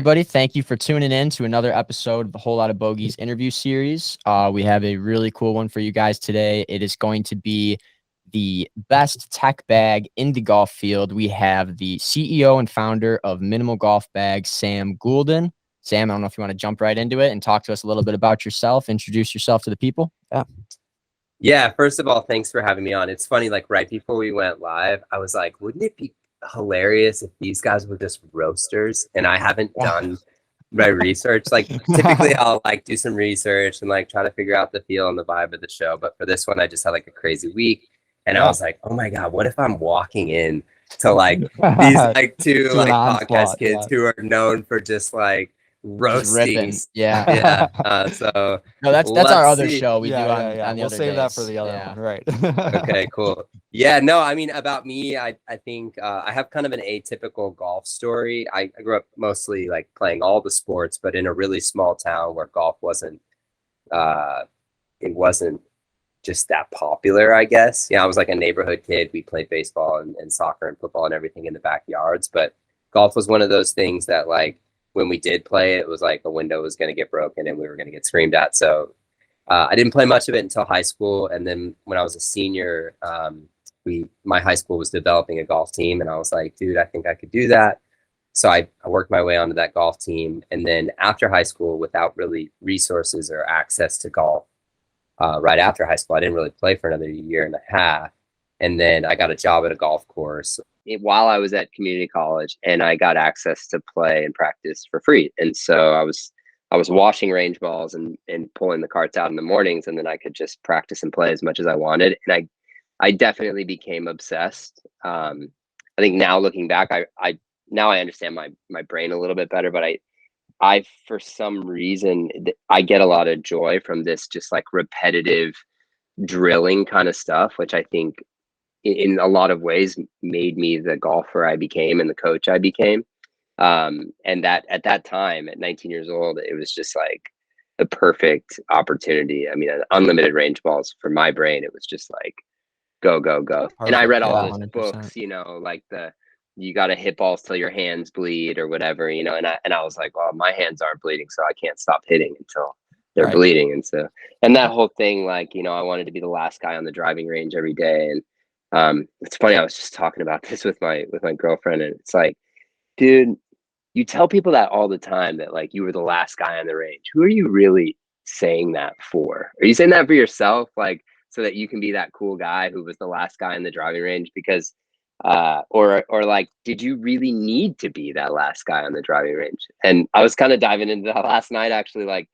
everybody. Thank you for tuning in to another episode of the Hole Lotta Bogeys Interview series. We have a really cool one for you guys today. It is going to be the best tech bag in the golf field. We have the CEO and founder of Minimal Golf Bags, Sam Goulden. Sam, I don't know if you want to jump right into it and talk to us a little bit about yourself. Introduce yourself to the people. Yeah, first of all, thanks for having me on. It's funny, like right before we went live, I was like, wouldn't it be hilarious if these guys were just roasters? And I haven't done my research. Like typically I'll like do some research and like try to figure out the feel and the vibe of the show. But for this one, I just had like a crazy week. And I was like, oh my God, what if I'm walking in to like these like two like podcast kids who are known for just like roasting. Yeah. So no, that's our other show we do on the we'll other save days. that for the other one, right? Okay, cool. Yeah, no, I mean, about me, I think I have kind of an atypical golf story. I grew up mostly like playing all the sports, but in a really small town where golf wasn't it wasn't just that popular, I guess. Yeah, I was like a neighborhood kid. We played baseball and soccer and football and everything in the backyards, but golf was one of those things that like when we did play, it was like a window was going to get broken and we were going to get screamed at. So I didn't play much of it until high school. And then when I was a senior, my high school was developing a golf team. And I was like, dude, I think I could do that. So I worked my way onto that golf team. And then after high school, without really resources or access to golf, right after high school, I didn't really play for another year and a half. And then I got a job at a golf course while I was at community college, and I got access to play and practice for free. And so I was washing range balls and pulling the carts out in the mornings, and then I could just practice and play as much as I wanted. And I definitely became obsessed. I think now looking back, I now I understand my brain a little bit better, but I for some reason I get a lot of joy from this just like repetitive drilling kind of stuff, which I think in a lot of ways made me the golfer I became and the coach I became. And that at that time at 19 years old, it was just like the perfect opportunity. I mean, unlimited range balls for my brain. It was just like, go. Perfect. And I read all those 100%. Books, like you got to hit balls till your hands bleed or whatever, and I was like, well, my hands aren't bleeding, so I can't stop hitting until they're bleeding. And that whole thing, like, I wanted to be the last guy on the driving range every day. And it's funny, I was just talking about this with my girlfriend, and it's like, dude, you tell people that all the time, that like you were the last guy on the range. Who are you really saying that for? Are you saying that for yourself, like so that you can be that cool guy who was the last guy in the driving range? Because or like, did you really need to be that last guy on the driving range? And I was kind of diving into that last night, actually. Like,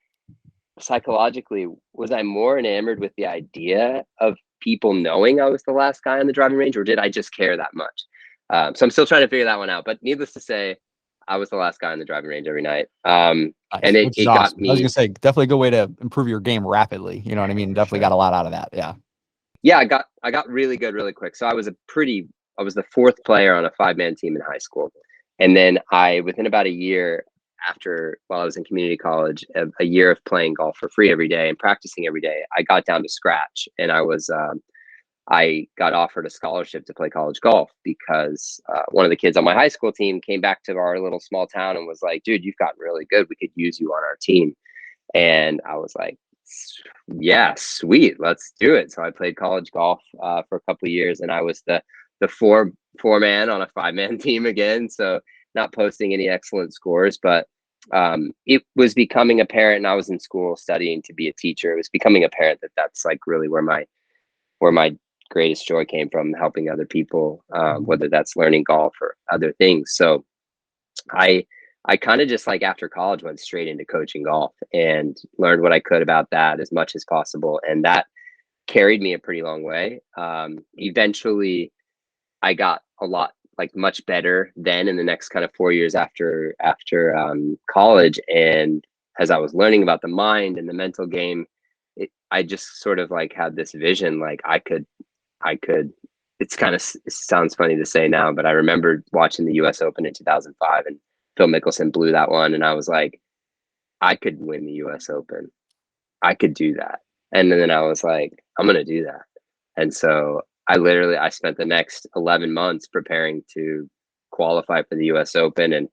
psychologically, was I more enamored with the idea of people knowing I was the last guy on the driving range, or did I just care that much? So I'm still trying to figure that one out. But needless to say, I was the last guy on the driving range every night. And it got me. I was gonna say, definitely a good way to improve your game rapidly. You know what I mean? Definitely got a lot out of that. Yeah. Yeah, I got really good really quick. So I was the fourth player on a 5-man team in high school. And then within about a year while I was in community college, a year of playing golf for free every day and practicing every day, I got down to scratch, and I got offered a scholarship to play college golf because one of the kids on my high school team came back to our little small town and was like, dude, you've gotten really good. We could use you on our team. And I was like, yeah, sweet, let's do it. So I played college golf for a couple of years, and I was the four-man on a 5-man team again. So not posting any excellent scores, but it was becoming apparent, and I was in school studying to be a teacher. It was becoming apparent that that's like really where my greatest joy came from, helping other people, whether that's learning golf or other things. So I kind of just like after college went straight into coaching golf and learned what I could about that as much as possible. And that carried me a pretty long way. Eventually I got a lot, like much better then in the next kind of 4 years after college. And as I was learning about the mind and the mental game, I just sort of like had this vision, like I could, it sounds funny to say now, but I remember watching the US Open in 2005 and Phil Mickelson blew that one. And I was like, I could win the US Open. I could do that. And then I was like, I'm going to do that. And so I spent the next 11 months preparing to qualify for the US Open. And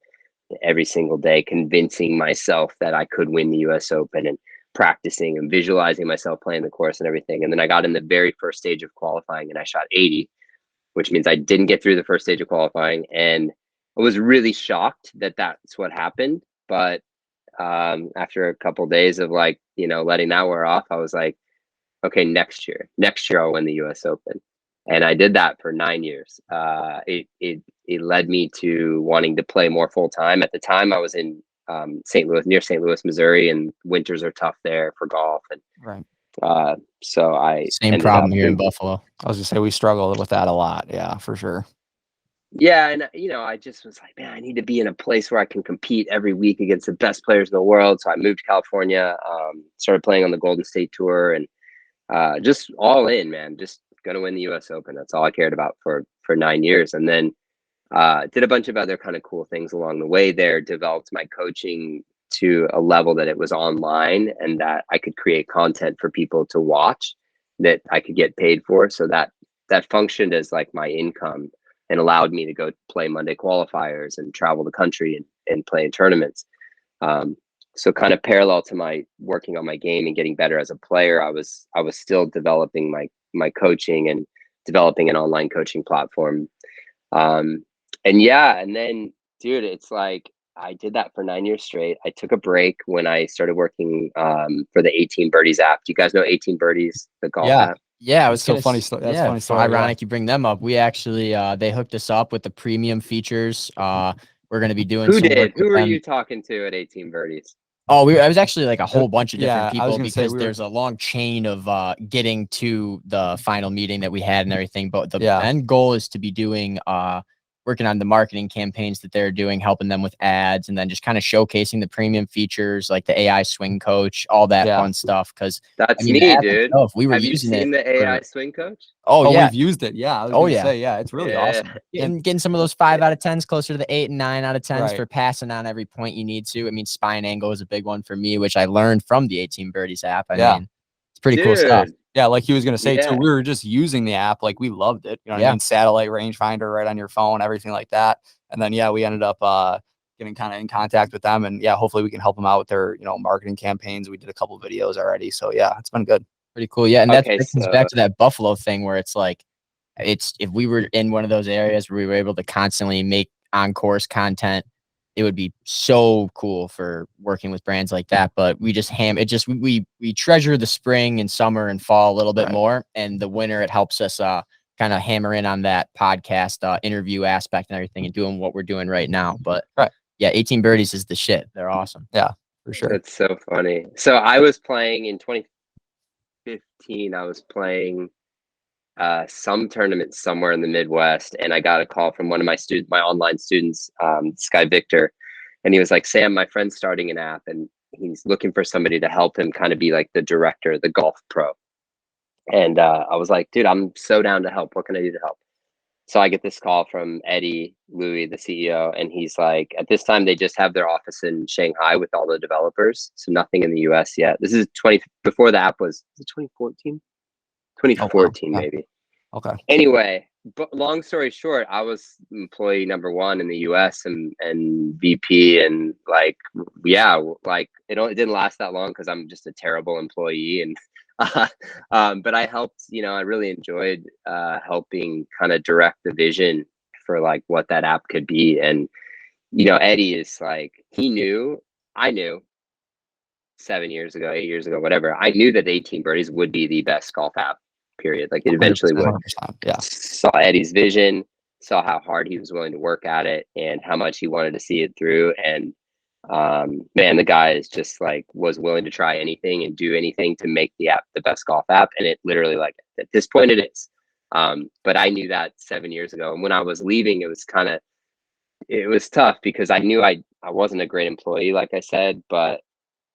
every single day, convincing myself that I could win the US Open, and practicing and visualizing myself playing the course and everything. And then I got in the very first stage of qualifying and I shot 80, which means I didn't get through the first stage of qualifying. And I was really shocked that that's what happened. But after a couple of days of like, letting that wear off, I was like, okay, next year I'll win the US Open. And I did that for 9 years. It led me to wanting to play more full time. At the time, I was in near St. Louis, Missouri, and winters are tough there for golf. And Right. so I Same problem here in Buffalo. I was gonna say we struggle with that a lot. Yeah, for sure. Yeah, and I just was like, man, I need to be in a place where I can compete every week against the best players in the world. So I moved to California, started playing on the Golden State Tour, and just all in, man. Just gonna win the US Open. That's all I cared about for 9 years. And then did a bunch of other kind of cool things along the way there, developed my coaching to a level that it was online and that I could create content for people to watch that I could get paid for. So that functioned as like my income and allowed me to go play Monday qualifiers and travel the country and play in tournaments. So kind of parallel to my working on my game and getting better as a player, I was still developing my coaching and developing an online coaching platform. And then, dude, it's like I did that for 9 years straight. I took a break when I started working for the 18 Birdies app. Do you guys know 18 Birdies, the golf app? Yeah, I was so funny. That's funny story. Ironic you bring them up. We actually they hooked us up with the premium features. We're going to be doing. Who were you talking to at 18 Birdies? Oh, I was actually like a whole bunch of different people because there's a long chain of getting to the final meeting that we had and everything. But the end goal is to be doing working on the marketing campaigns that they're doing, helping them with ads, and then just kind of showcasing the premium features like the AI swing coach, all that fun stuff. Because that's neat, dude. We were Have using you seen the AI swing coach? Oh yeah, we've used it. Yeah, I was gonna say, it's really awesome. Getting some of those 5 out of 10s closer to the 8 and 9 out of 10s for passing on every point you need to. I mean, spine angle is a big one for me, which I learned from the 18 Birdies app. I mean, it's pretty cool stuff. Yeah, like he was gonna say too, we were just using the app, like we loved it. You know what I mean? Satellite rangefinder right on your phone, everything like that. And then we ended up getting kind of in contact with them, and hopefully we can help them out with their marketing campaigns. We did a couple of videos already, so it's been good. Pretty cool. Yeah, and that comes back to that Buffalo thing where it's like if we were in one of those areas where we were able to constantly make on-course content, it would be so cool for working with brands like that. But we just we treasure the spring and summer and fall a little bit more, and the winter it helps us kind of hammer in on that podcast interview aspect and everything, and doing what we're doing right now. But 18 Birdies is the shit. They're awesome. Yeah, for sure. That's so funny. So I was playing in 2015. I was playing some tournament somewhere in the Midwest, and I got a call from one of my online students, this guy Victor, and he was like, "Sam, my friend's starting an app, and he's looking for somebody to help him kind of be like the director, the golf pro." And I was like, "Dude, I'm so down to help. What can I do to help?" So I get this call from Eddie Louie, the CEO, and he's like, at this time, they just have their office in Shanghai with all the developers, so nothing in the US yet. This is before the app was 2014? 2014, maybe. Okay. Anyway, but long story short, I was employee number 1 in the US and VP, and like it didn't last that long because I'm just a terrible employee. And but I helped, I really enjoyed helping kind of direct the vision for like what that app could be. And Eddie is like, I knew 7 years ago, 8 years ago, whatever, I knew that 18 Birdies would be the best golf app, period. Like it eventually would. Saw Eddie's vision, saw how hard he was willing to work at it and how much he wanted to see it through. And man, the guy is just like was willing to try anything and do anything to make the app the best golf app. And it literally, like at this point it is. But I knew that 7 years ago. And when I was leaving, it was tough because I knew I wasn't a great employee, like I said, but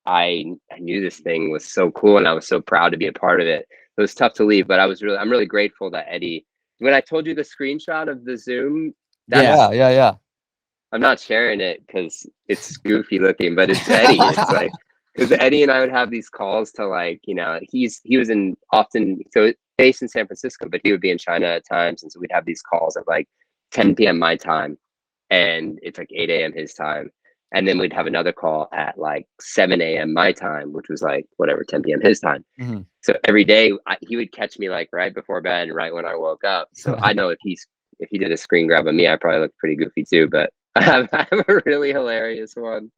I knew this thing was so cool and I was so proud to be a part of it. It was tough to leave, but I'm really grateful that Eddie, when I told you the screenshot of the Zoom, I'm not sharing it because it's goofy looking, but it's Eddie. It's like, because Eddie and I would have these calls to like, he was based in San Francisco, but he would be in China at times. And so we'd have these calls at like 10 p.m. my time, and it's like 8 a.m. his time. And then we'd have another call at like 7 a.m. my time, which was like whatever, 10 p.m. his time. So every day he would catch me like right before bed and right when I woke up. So I know if he did a screen grab of me, I probably look pretty goofy too. But I have a really hilarious one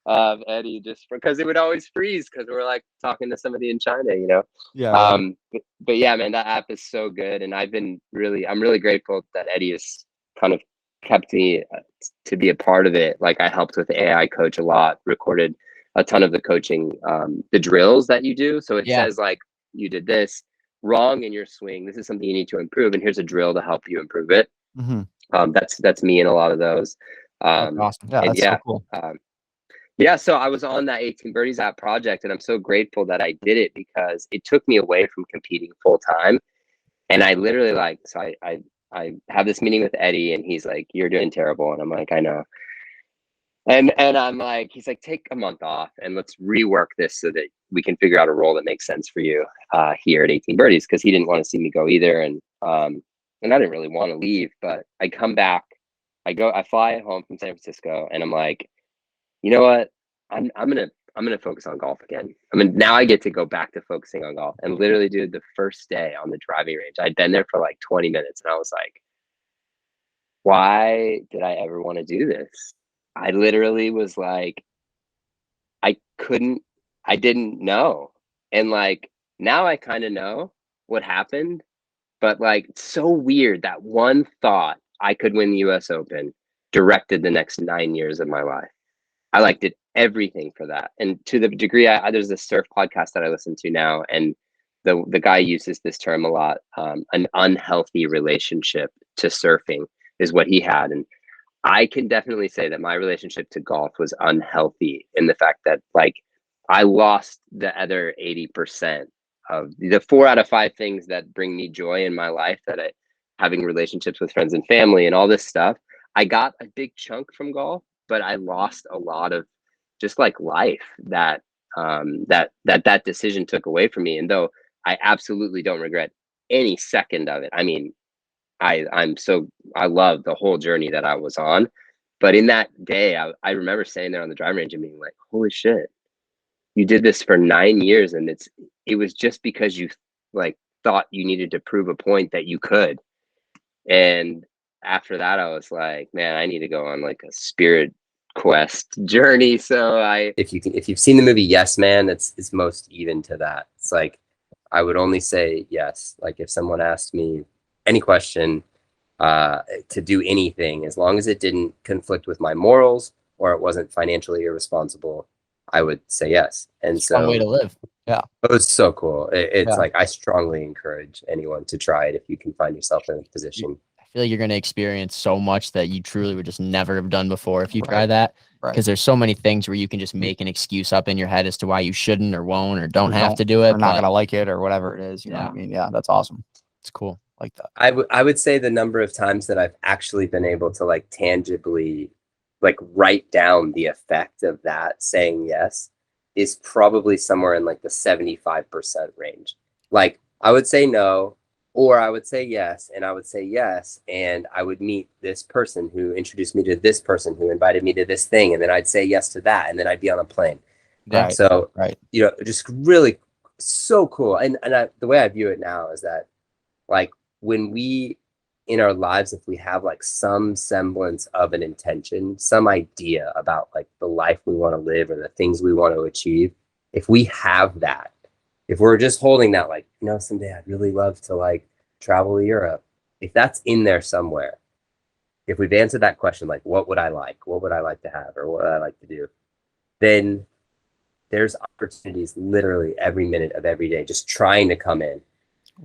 of Eddie, just because it would always freeze because we're like talking to somebody in China, you know? Yeah. Right. But yeah, man, that app is so good. And I'm really grateful that Eddie has kind of kept me to be a part of it. Like I helped with AI coach a lot, recorded a ton of the coaching, the drills that you do. So it says like, you did this wrong in your swing. This is something you need to improve. And here's a drill to help you improve it. That's me in a lot of those. That's awesome. Yeah, that's so cool. Yeah, so I was on that 18 Birdies app project, and I'm so grateful that I did it because it took me away from competing full time. And I literally I have this meeting with Eddie, and he's like, "You're doing terrible," and I'm like, "I know." And I'm like, he's like, "Take a month off and let's rework this so that we can figure out a role that makes sense for you here at 18 Birdies," because he didn't want to see me go either, and I didn't really want to leave. But I come back, I fly home from San Francisco, and I'm like, you know what? I'm gonna focus on golf again. I mean, now I get to go back to focusing on golf. And literally, dude, the first day on the driving range, I'd been there for like 20 minutes, and I was like, why did I ever want to do this? I literally was like, I didn't know. And like now I kind of know what happened, but like it's so weird that one thought I could win the US Open directed the next 9 years of my life. I like did everything for that. And to the degree there's this surf podcast that I listen to now, and the guy uses this term a lot. An unhealthy relationship to surfing is what he had. And I can definitely say that my relationship to golf was unhealthy in the fact that like I lost the other 80% of the 4 out of 5 things that bring me joy in my life, having relationships with friends and family and all this stuff. I got a big chunk from golf, but I lost a lot of just like life that that decision took away from me. And though I absolutely don't regret any second of it. I mean, I love the whole journey that I was on. But in that day, I remember standing there on the driving range and being like, holy shit, you did this for 9 years. And it was just because you like thought you needed to prove a point that you could. And after that, I was like, man, I need to go on like a spirit quest journey. So if you've seen the movie Yes Man, it's most even to that. It's like, I would only say yes. Like if someone asked me any question to do anything, as long as it didn't conflict with my morals or it wasn't financially irresponsible, I would say yes. And so, one way to live. Yeah, it was so cool. It's like I strongly encourage anyone to try it if you can find yourself in a position. I feel like you're going to experience so much that you truly would just never have done before if you try that. Because there's so many things where you can just make an excuse up in your head as to why you shouldn't or won't or don't have to do it. Or not going to like it or whatever it is. You know what I mean? Yeah, that's awesome. It's cool. Like that. I would say the number of times that I've actually been able to like tangibly like write down the effect of that saying yes is probably somewhere in like the 75% range. Like I would say no, or I would say yes, and I would say yes, and I would meet this person who introduced me to this person who invited me to this thing, and then I'd say yes to that, and then I'd be on a plane. Right. So, you know, just really so cool. And the way I view it now is that like when we in our lives, if we have like some semblance of an intention, some idea about like the life we want to live or the things we want to achieve, if we have that, if we're just holding that, like, you know, someday I'd really love to like travel to Europe, if that's in there somewhere, if we've answered that question, like, what would I like? What would I like to have? Or what would I like to do? Then there's opportunities literally every minute of every day, just trying to come in.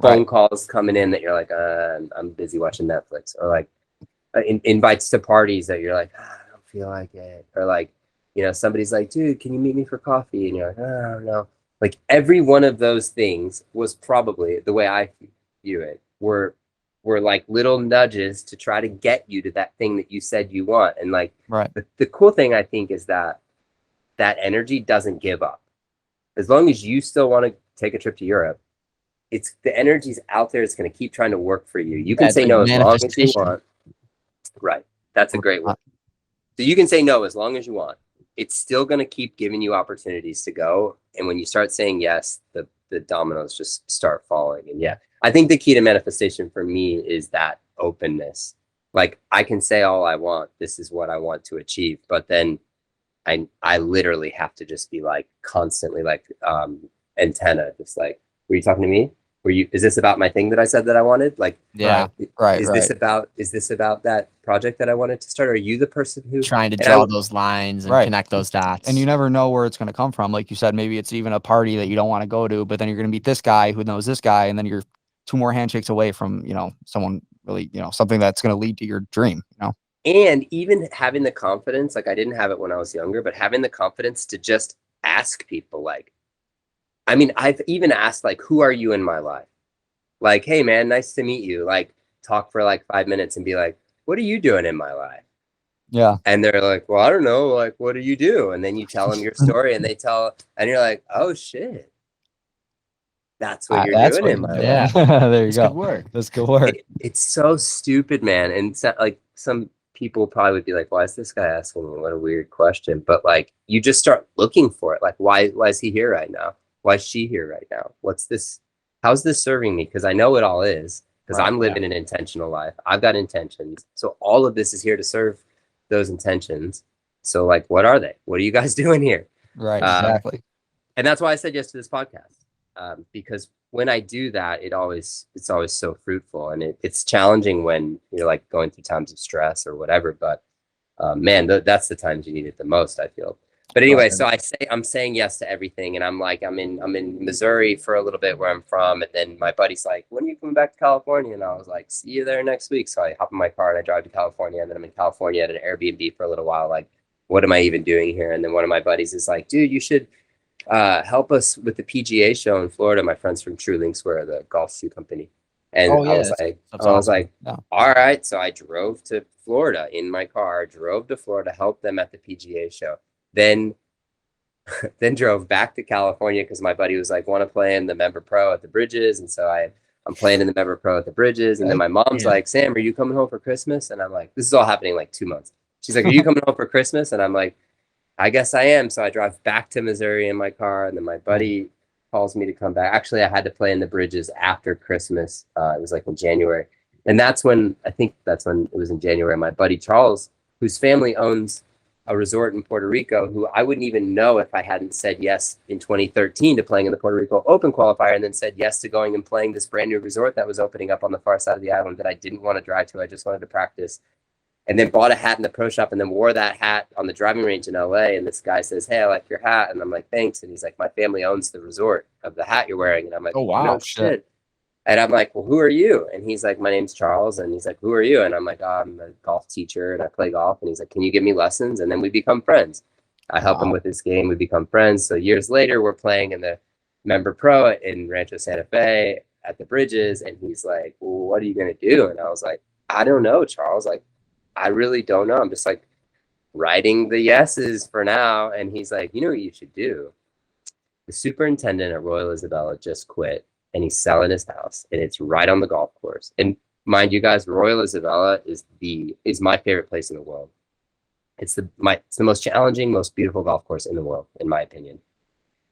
Phone calls coming in that you're like, I'm busy watching Netflix, or like invites to parties that you're like, I don't feel like it, or like, you know, somebody's like, dude, can you meet me for coffee? And you're like, I don't know. Like every one of those things was probably, the way I view it, were like little nudges to try to get you to that thing that you said you want. And like, the cool thing I think is that energy doesn't give up. As long as you still want to take a trip to Europe, it's the energy's out there. It's going to keep trying to work for you. You can say no as long as you want. Right. That's a great one. So you can say no as long as you want. it's still going to keep giving you opportunities to go. And when you start saying yes, the dominoes just start falling. And yeah, I think the key to manifestation for me is that openness. Like, I can say all I want, this is what I want to achieve, but then I literally have to just be like constantly like antenna, just like, were you talking to me? Is this about my thing that I said that I wanted? Like, Yeah, right. Is this about that project that I wanted to start? Or are you the person who trying to draw those lines and connect those dots? And you never know where it's going to come from. Like you said, maybe it's even a party that you don't want to go to, but then you're going to meet this guy who knows this guy, and then you're 2 more handshakes away from, someone really, something that's going to lead to your dream, And even having the confidence, like I didn't have it when I was younger, but having the confidence to just ask people, like, I mean, I've even asked, like, who are you in my life? Like, hey, man, nice to meet you. Like, talk for like 5 minutes and be like, what are you doing in my life? Yeah. And they're like, well, I don't know. Like, what do you do? And then you tell them your story and and you're like, oh, shit. That's what you're doing in my life. There you go. Good work. That's good work. It's so stupid, man. And so, like, some people probably would be like, why is this guy asking me? What a weird question. But like, you just start looking for it. Like, why is he here right now? Why is she here right now? What's this? How's this serving me? Because I know it all is, because I'm living an intentional life. I've got intentions. So all of this is here to serve those intentions. So like, what are they? What are you guys doing here? Right. Exactly. And that's why I said yes to this podcast. Because when I do that, it's always so fruitful, and it's challenging when you're like going through times of stress or whatever. But man, that's the times you need it the most, I feel. But anyway, so I'm saying yes to everything, and I'm in Missouri for a little bit, where I'm from, and then my buddy's like, when are you coming back to California? And I was like, see you there next week. So I hop in my car and I drive to California, and then I'm in California at an Airbnb for a little while. Like, what am I even doing here? And then one of my buddies is like, dude, you should help us with the PGA show in Florida. My friends from True Links were the golf shoe company. And I was like, all right. So I drove to Florida in my car, drove to Florida, helped them at the PGA show. Then drove back to California because my buddy was like, want to play in the member pro at the Bridges. And so I'm playing in the member pro at the Bridges. And then my mom's like, Sam, are you coming home for Christmas? And I'm like, this is all happening like 2 months. She's like, are you coming home for Christmas? And I'm like, I guess I am. So I drive back to Missouri in my car, and then my buddy calls me to come back. Actually, I had to play in the Bridges after Christmas. It was like in January. And I think that's when it was in January. My buddy Charles, whose family owns a resort in Puerto Rico, who I wouldn't even know if I hadn't said yes in 2013 to playing in the Puerto Rico Open qualifier, and then said yes to going and playing this brand new resort that was opening up on the far side of the island that I didn't want to drive to. I just wanted to practice. And then bought a hat in the pro shop, and then wore that hat on the driving range in LA. And this guy says, hey, I like your hat. And I'm like, thanks. And he's like, my family owns the resort of the hat you're wearing. And I'm like, oh, wow, no shit. And I'm like, well, who are you? And he's like, my name's Charles. And he's like, who are you? And I'm like, oh, I'm a golf teacher and I play golf. And he's like, can you give me lessons? And then we become friends. I help him with his game. We become friends. So years later, we're playing in the member pro in Rancho Santa Fe at the Bridges. And he's like, well, what are you going to do? And I was like, I don't know, Charles. Like, I really don't know. I'm just like writing the yeses for now. And he's like, you know what you should do? The superintendent at Royal Isabella just quit, and he's selling his house, and it's right on the golf course. And mind you guys, Royal Isabella is my favorite place in the world. It's the most challenging, most beautiful golf course in the world, in my opinion.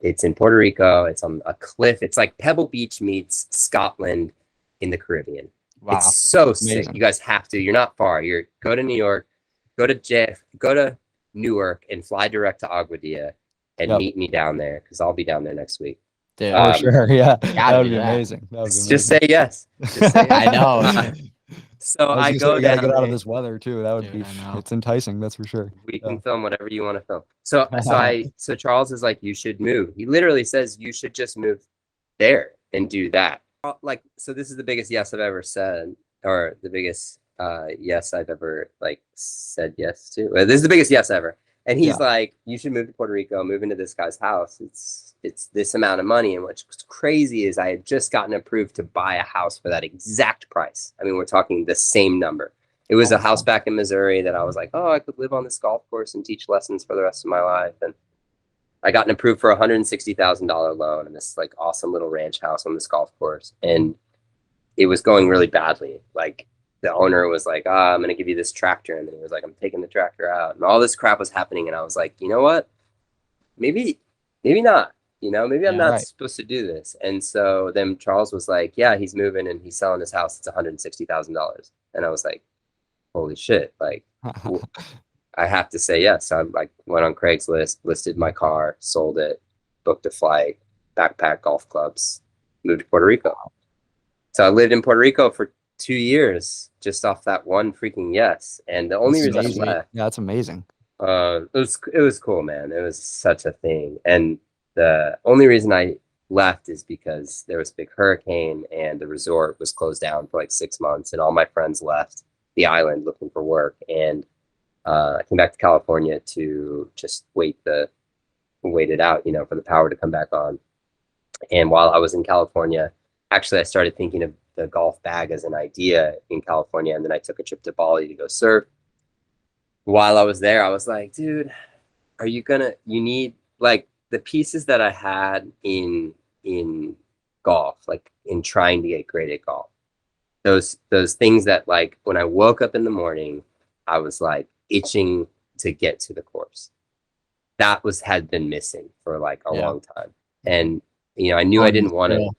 It's in Puerto Rico. It's on a cliff. It's like Pebble Beach meets Scotland in the Caribbean. Wow. It's so sick. You guys have to. You're not far. Go to New York, go to Newark, and fly direct to Aguadilla, and meet me down there, because I'll be down there next week. Dude, for sure. Yeah, that would be amazing. Just say yes. I know. So I go down. Gotta get out of this weather too. That would be. It's enticing. That's for sure. We can film whatever you want to film. So Charles is like, you should move. He literally says you should just move there and do that. Like, so this is the biggest yes I've ever said, or the biggest yes I've ever like said yes to. This is the biggest yes ever. And he's like, you should move to Puerto Rico, move into this guy's house. It's this amount of money. And what's crazy is I had just gotten approved to buy a house for that exact price. I mean, we're talking the same number. It was a house back in Missouri that I was like, oh, I could live on this golf course and teach lessons for the rest of my life. And I got approved for a $160,000 loan in this like awesome little ranch house on this golf course. And it was going really badly. Like, the owner was like, I'm going to give you this tractor. And then he was like, I'm taking the tractor out. And all this crap was happening. And I was like, you know what? Maybe not. Maybe I'm not supposed to do this. And so then Charles was like, yeah, he's moving and he's selling his house. It's $160,000. And I was like, holy shit. Like, I have to say yes. So I went on Craigslist, listed my car, sold it, booked a flight, backpack, golf clubs, moved to Puerto Rico. So I lived in Puerto Rico for 2 years just off that one freaking yes. And the only reason I left, yeah, that's amazing. it was cool, man. It was such a thing. And the only reason I left is because there was a big hurricane and the resort was closed down for like 6 months, and all my friends left the island looking for work. And I came back to California to just wait it out, for the power to come back on. And while I was in California, actually, I started thinking of the golf bag as an idea in California. And then I took a trip to Bali to go surf. While I was there, I was like, dude, you need like the pieces that I had in golf, like in trying to get great at golf. Those things that, like, when I woke up in the morning, I was like itching to get to the course. That had been missing for like a long time. And I knew I didn't want to.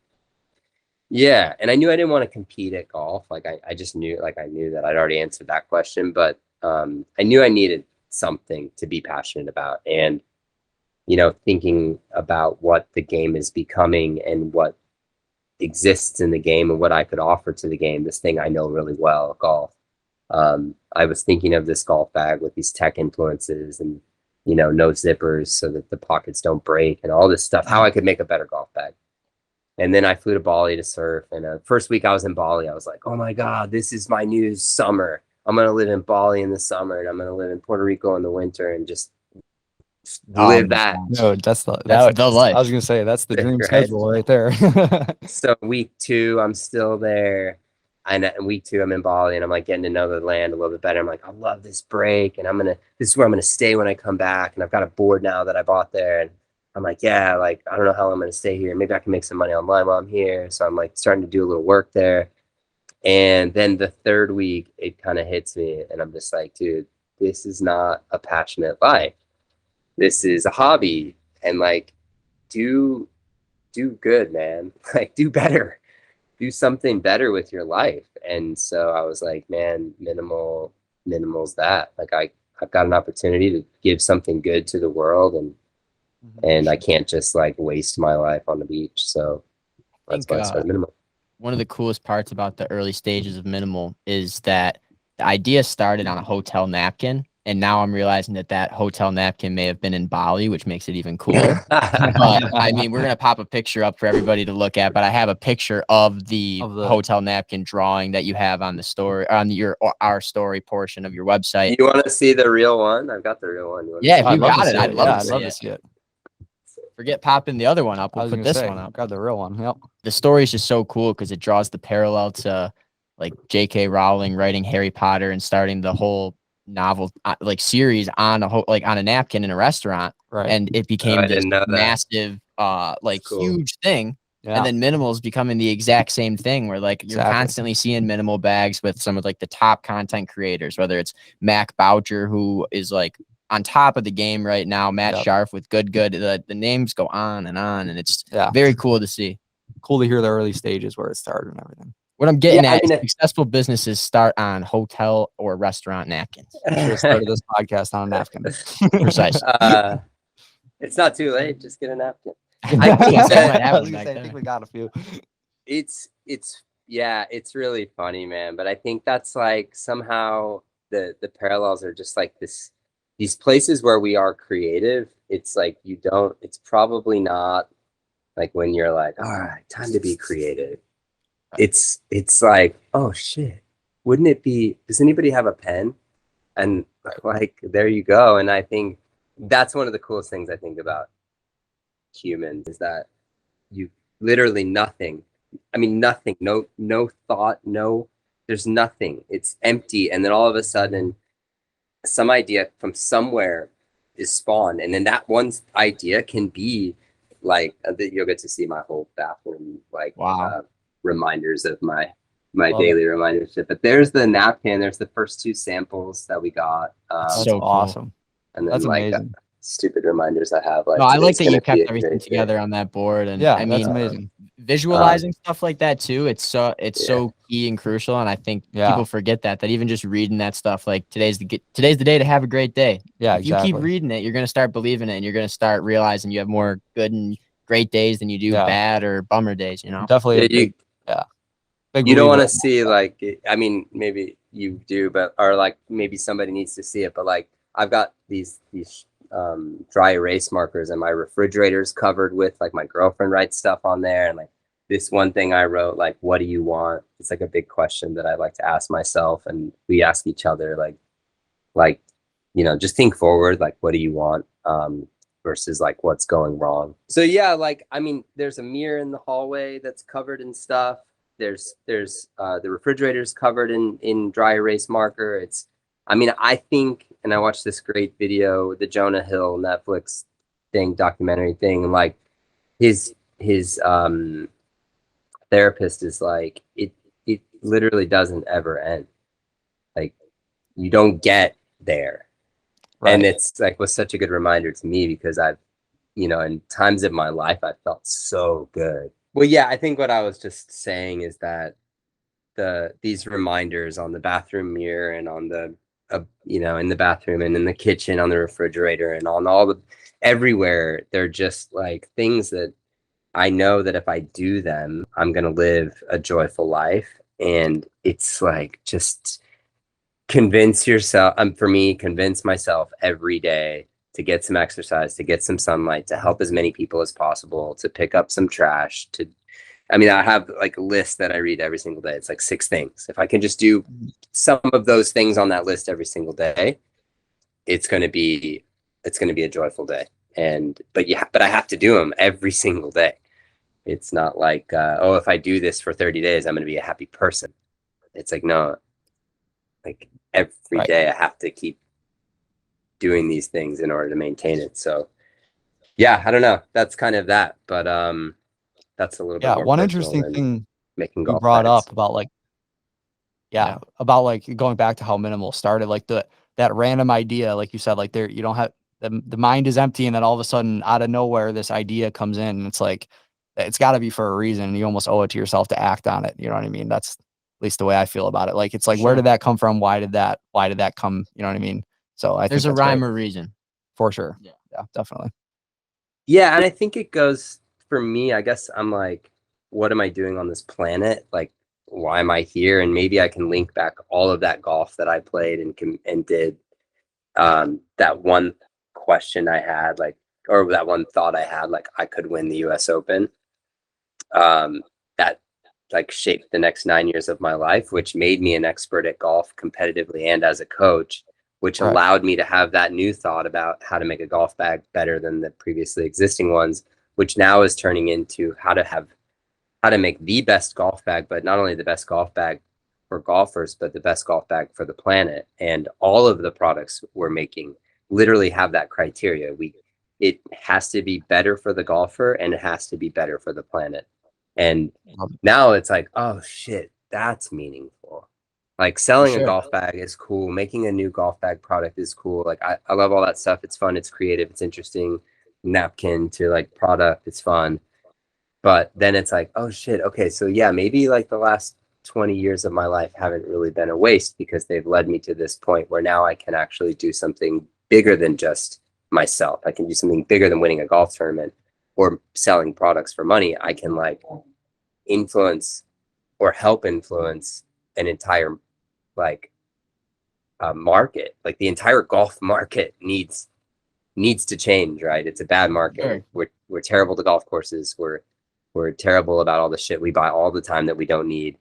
Yeah, and I knew I didn't want to compete at golf. Like I just knew, like I knew that I'd already answered that question, but I knew I needed something to be passionate about. And thinking about what the game is becoming and what exists in the game and what I could offer to the game, this thing I know really well, golf. I was thinking of this golf bag with these tech influences and no zippers so that the pockets don't break and all this stuff, how I could make a better golf bag. And then I flew to Bali to surf. And first week I was in Bali, I was like, oh my God, this is my new summer. I'm going to live in Bali in the summer and I'm going to live in Puerto Rico in the winter and just live that. No, that's the life. I was going to say, that's the dream right? schedule right there. So week 2, I'm still there. And week 2, I'm in Bali and I'm like getting to know the land a little bit better. I'm like, I love this break. And this is where I'm going to stay when I come back. And I've got a board now that I bought there. And I'm like, yeah, like, I don't know how I'm going to stay here. Maybe I can make some money online while I'm here. So I'm like starting to do a little work there. And then the 3rd week, it kind of hits me. And I'm just like, dude, this is not a passionate life. This is a hobby. And like, do good, man. Like, do better. Do something better with your life. And so I was like, man, minimal's that. Like, I've got an opportunity to give something good to the world, and I can't just like waste my life on the beach. So that's why I started Minimal. One of the coolest parts about the early stages of Minimal is that the idea started on a hotel napkin. And now I'm realizing that hotel napkin may have been in Bali, which makes it even cooler. But I mean, we're going to pop a picture up for everybody to look at, but I have a picture of the hotel napkin drawing that you have on the story, on our story portion of your website. You want to see the real one? I've got the real one. Yeah, if you got it, I'd love to see it. Forget popping the other one up. We'll put this one up. Got the real one. Yep. The story is just so cool because it draws the parallel to like J.K. Rowling writing Harry Potter and starting the whole novel like series on a napkin in a restaurant, right? And it became this massive huge thing. And then Minimal's becoming the exact same thing where like you're constantly seeing Minimal bags with some of like the top content creators, whether it's Mac Boucher, who is like on top of the game right now, Matt Scharf with good the names go on, and it's very cool to see. Cool to hear the early stages where it started and everything. What I'm getting at is successful businesses start on hotel or restaurant napkins. I should have started this podcast on a napkin. Precisely. It's not too late. Just get a napkin. I think we got a few. It's really funny, man. But I think that's like somehow the parallels are just like these places where we are creative. It's like it's probably not like when you're like, all right, time to be creative. It's like, oh shit, wouldn't it be, does anybody have a pen? And like, there you go. And I think that's one of the coolest things I think about humans is that you literally nothing. I mean, nothing, no thought, there's nothing. It's empty. And then all of a sudden some idea from somewhere is spawned. And then that one idea can be like, you'll get to see my whole bathroom, like, wow. Reminders of my my Love daily reminder shit. But there's the napkin. There's the first 2 samples that we got. That's so cool. awesome. And then That's like amazing. stupid reminders I have. Like, No, I like that you today's gonna be kept a everything great day. together on that board, and Yeah, I that's mean, amazing. visualizing stuff like that too. It's so Yeah. key and crucial, and I think Yeah. people forget that even just reading that stuff, like today's the day to have a great day. Yeah, If you keep exactly. reading it, you're gonna start believing it, and you're gonna start realizing you have more good and great days than you do Yeah. bad or bummer days. You know, Definitely Yeah, a big, big you don't believer want to in see that. like, I mean, maybe you do, but or like maybe somebody needs to see it. But like, I've got these dry erase markers, and my refrigerator's covered with like my girlfriend writes stuff on there, and like this one thing I wrote, like, what do you want? It's like a big question that I like to ask myself, and we ask each other, like, you know, just think forward, like, what do you want? Versus like what's going wrong. So yeah, like, I mean, there's a mirror in the hallway that's covered in stuff. There's the refrigerator's covered in dry erase marker. It's, I mean, I think, and I watched this great video, the Jonah Hill Netflix thing, documentary thing, and like his therapist is like, it literally doesn't ever end. Like, you don't get there. Right. And it's like was such a good reminder to me, because I've, you know, in times of my life I felt so good. Well, yeah, I think what I was just saying is that these reminders on the bathroom mirror and on the you know, in the bathroom and in the kitchen, on the refrigerator and on all the everywhere, they're just like things that I know that if I do them, I'm going to live a joyful life. And it's like, just convince yourself, for me, convince myself every day to get some exercise, to get some sunlight, to help as many people as possible, to pick up some trash, to, I mean, I have like a list that I read every single day. It's like 6 things. If I can just do some of those things on that list every single day, it's going to be a joyful day. And, but I have to do them every single day. It's not like, oh, if I do this for 30 days, I'm going to be a happy person. It's like, no, like every day I have to keep doing these things in order to maintain it. So yeah, I don't know. That's kind of that, but that's a little bit more one personal interesting than thing making you golf brought bags. up about like, about like going back to how minimal started, like that random idea, like you said, like there, you don't have the mind is empty, and then all of a sudden out of nowhere, this idea comes in, and it's like, it's got to be for a reason. You almost owe it to yourself to act on it. You know what I mean? That's at least the way I feel about it. Like, it's like, where did that come from? Why did that come? You know what I mean? So I there's think a that's rhyme great. or reason For sure. Yeah. Yeah, definitely. Yeah, and I think it goes, for me, I guess I'm like, what am I doing on this planet? Like, why am I here? And maybe I can link back all of that golf that I played and did. That one question I had, like, or that one thought I had, like, I could win the US Open. That like shaped the next 9 years of my life, which made me an expert at golf competitively and as a coach, which allowed me to have that new thought about how to make a golf bag better than the previously existing ones, which now is turning into how to make the best golf bag, but not only the best golf bag for golfers, but the best golf bag for the planet. And all of the products we're making literally have that criteria. It has to be better for the golfer, and it has to be better for the planet. And now it's like, oh shit, that's meaningful. Like, selling a golf bag is cool. Making a new golf bag product is cool. Like, I love all that stuff. It's fun. It's creative. It's interesting. Napkin to like product. It's fun. But then it's like, oh shit. Okay. So yeah, maybe like the last 20 years of my life haven't really been a waste, because they've led me to this point where now I can actually do something bigger than just myself. I can do something bigger than winning a golf tournament or selling products for money. I can like influence or help influence an entire like market. Like, the entire golf market needs to change, right? It's a bad market. We're terrible to golf courses. We're terrible about all the shit we buy all the time that we don't need.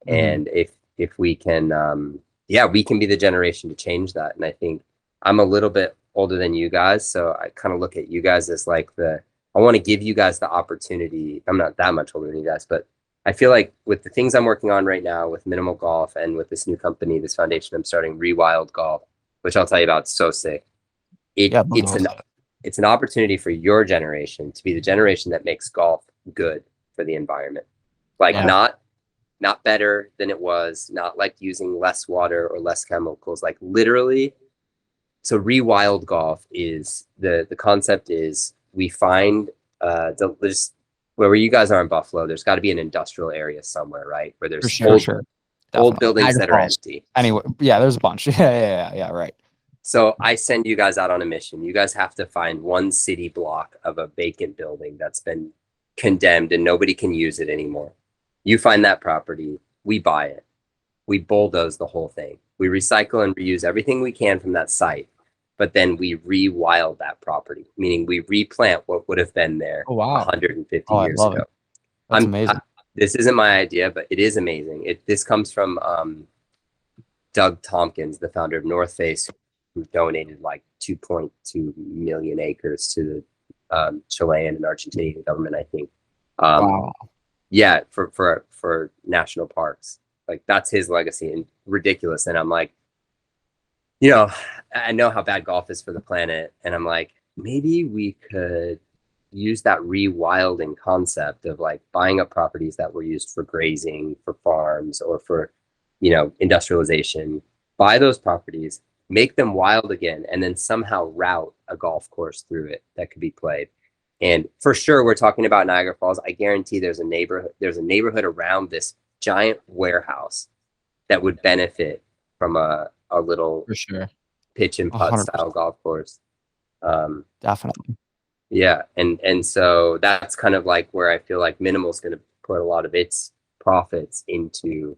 And if we can we can be the generation to change that. And I think I'm a little bit older than you guys, so I kind of look at you guys as like I want to give you guys the opportunity. I'm not that much older than you guys, but I feel like with the things I'm working on right now with Minimal Golf and with this new company, this foundation I'm starting, Rewild Golf, which I'll tell you about, it's so sick. It's an opportunity for your generation to be the generation that makes golf good for the environment. Like, not not better than it was, not like using less water or less chemicals, like literally. So rewild golf is the concept is we find there's where you guys are in Buffalo, there's got to be an industrial area somewhere, right? Where there's old buildings that are empty. Anyway, yeah, there's a bunch. Yeah, right. So I send you guys out on a mission. You guys have to find one city block of a vacant building that's been condemned and nobody can use it anymore. You find that property, we buy it. We bulldoze the whole thing. We recycle and reuse everything we can from that site, but then we rewild that property, meaning we replant what would have been there 150 years ago. That's amazing. This isn't my idea, but it is amazing. This comes from Doug Tompkins, the founder of North Face, who donated like 2.2 million acres to the Chilean and Argentinian government, I think. Yeah, for national parks. Like that's his legacy and ridiculous. And I'm like, you know, I know how bad golf is for the planet. And I'm like, maybe we could use that rewilding concept of like buying up properties that were used for grazing, for farms, or for, you know, industrialization, buy those properties, make them wild again, and then somehow route a golf course through it that could be played. And for sure, we're talking about Niagara Falls. I guarantee there's a neighborhood around this giant warehouse that would benefit from a little pitch and putt 100%. Style golf course. Definitely. Yeah, and so that's kind of like where I feel like Minimal's going to put a lot of its profits into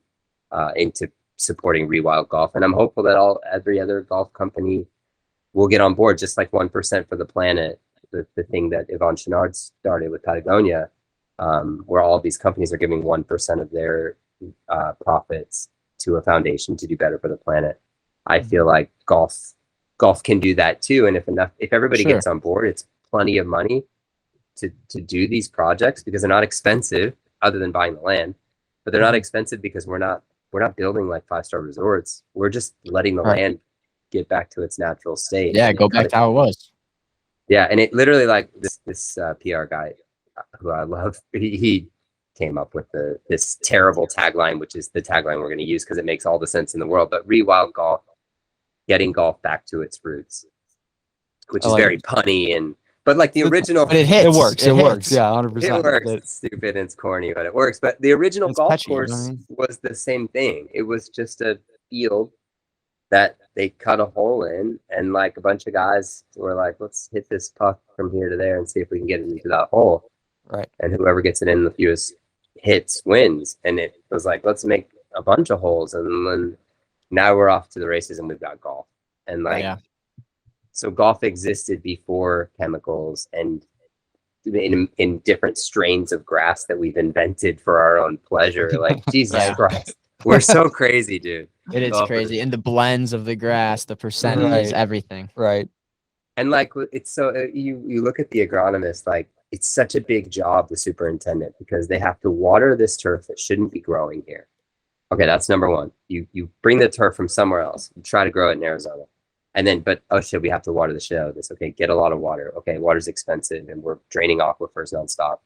supporting rewild golf, and I'm hopeful that every other golf company will get on board, just like 1% for the planet, the thing that Yvon Chouinard started with Patagonia, where all of these companies are giving 1% of their profits to a foundation to do better for the planet. I feel like golf can do that too, and if everybody gets on board, it's plenty of money to do these projects because they're not expensive other than buying the land, but they're not expensive because we're not building like 5-star resorts. We're just letting the land get back to its natural state. Yeah, go back to how it was. Yeah, and it literally like this PR guy who I love, he came up with this terrible tagline, which is the tagline we're going to use because it makes all the sense in the world. But rewild golf, getting golf back to its roots, which is very punny but like the original, but it hits. It works. Yeah, 100%. It works. It's stupid and it's corny, but it works. But the original golf course was the same thing. It was just a field that they cut a hole in, and like a bunch of guys were like, let's hit this puck from here to there and see if we can get it into that hole. Right. And whoever gets it in the fewest hits wins. And it was like, let's make a bunch of holes. And then now we're off to the races and we've got golf. And like, so golf existed before chemicals and in different strains of grass that we've invented for our own pleasure. Like, Jesus Christ. We're so crazy, dude. It is crazy. And the blends of the grass, the percentages, everything. Right. And like, it's so, you look at the agronomist, like, it's such a big job, the superintendent, because they have to water this turf that shouldn't be growing here. Okay, that's number one. You bring the turf from somewhere else. You try to grow it in Arizona. And then, but, oh shit, we have to water the shit out of this. Okay, get a lot of water. Okay, water's expensive and we're draining aquifers nonstop.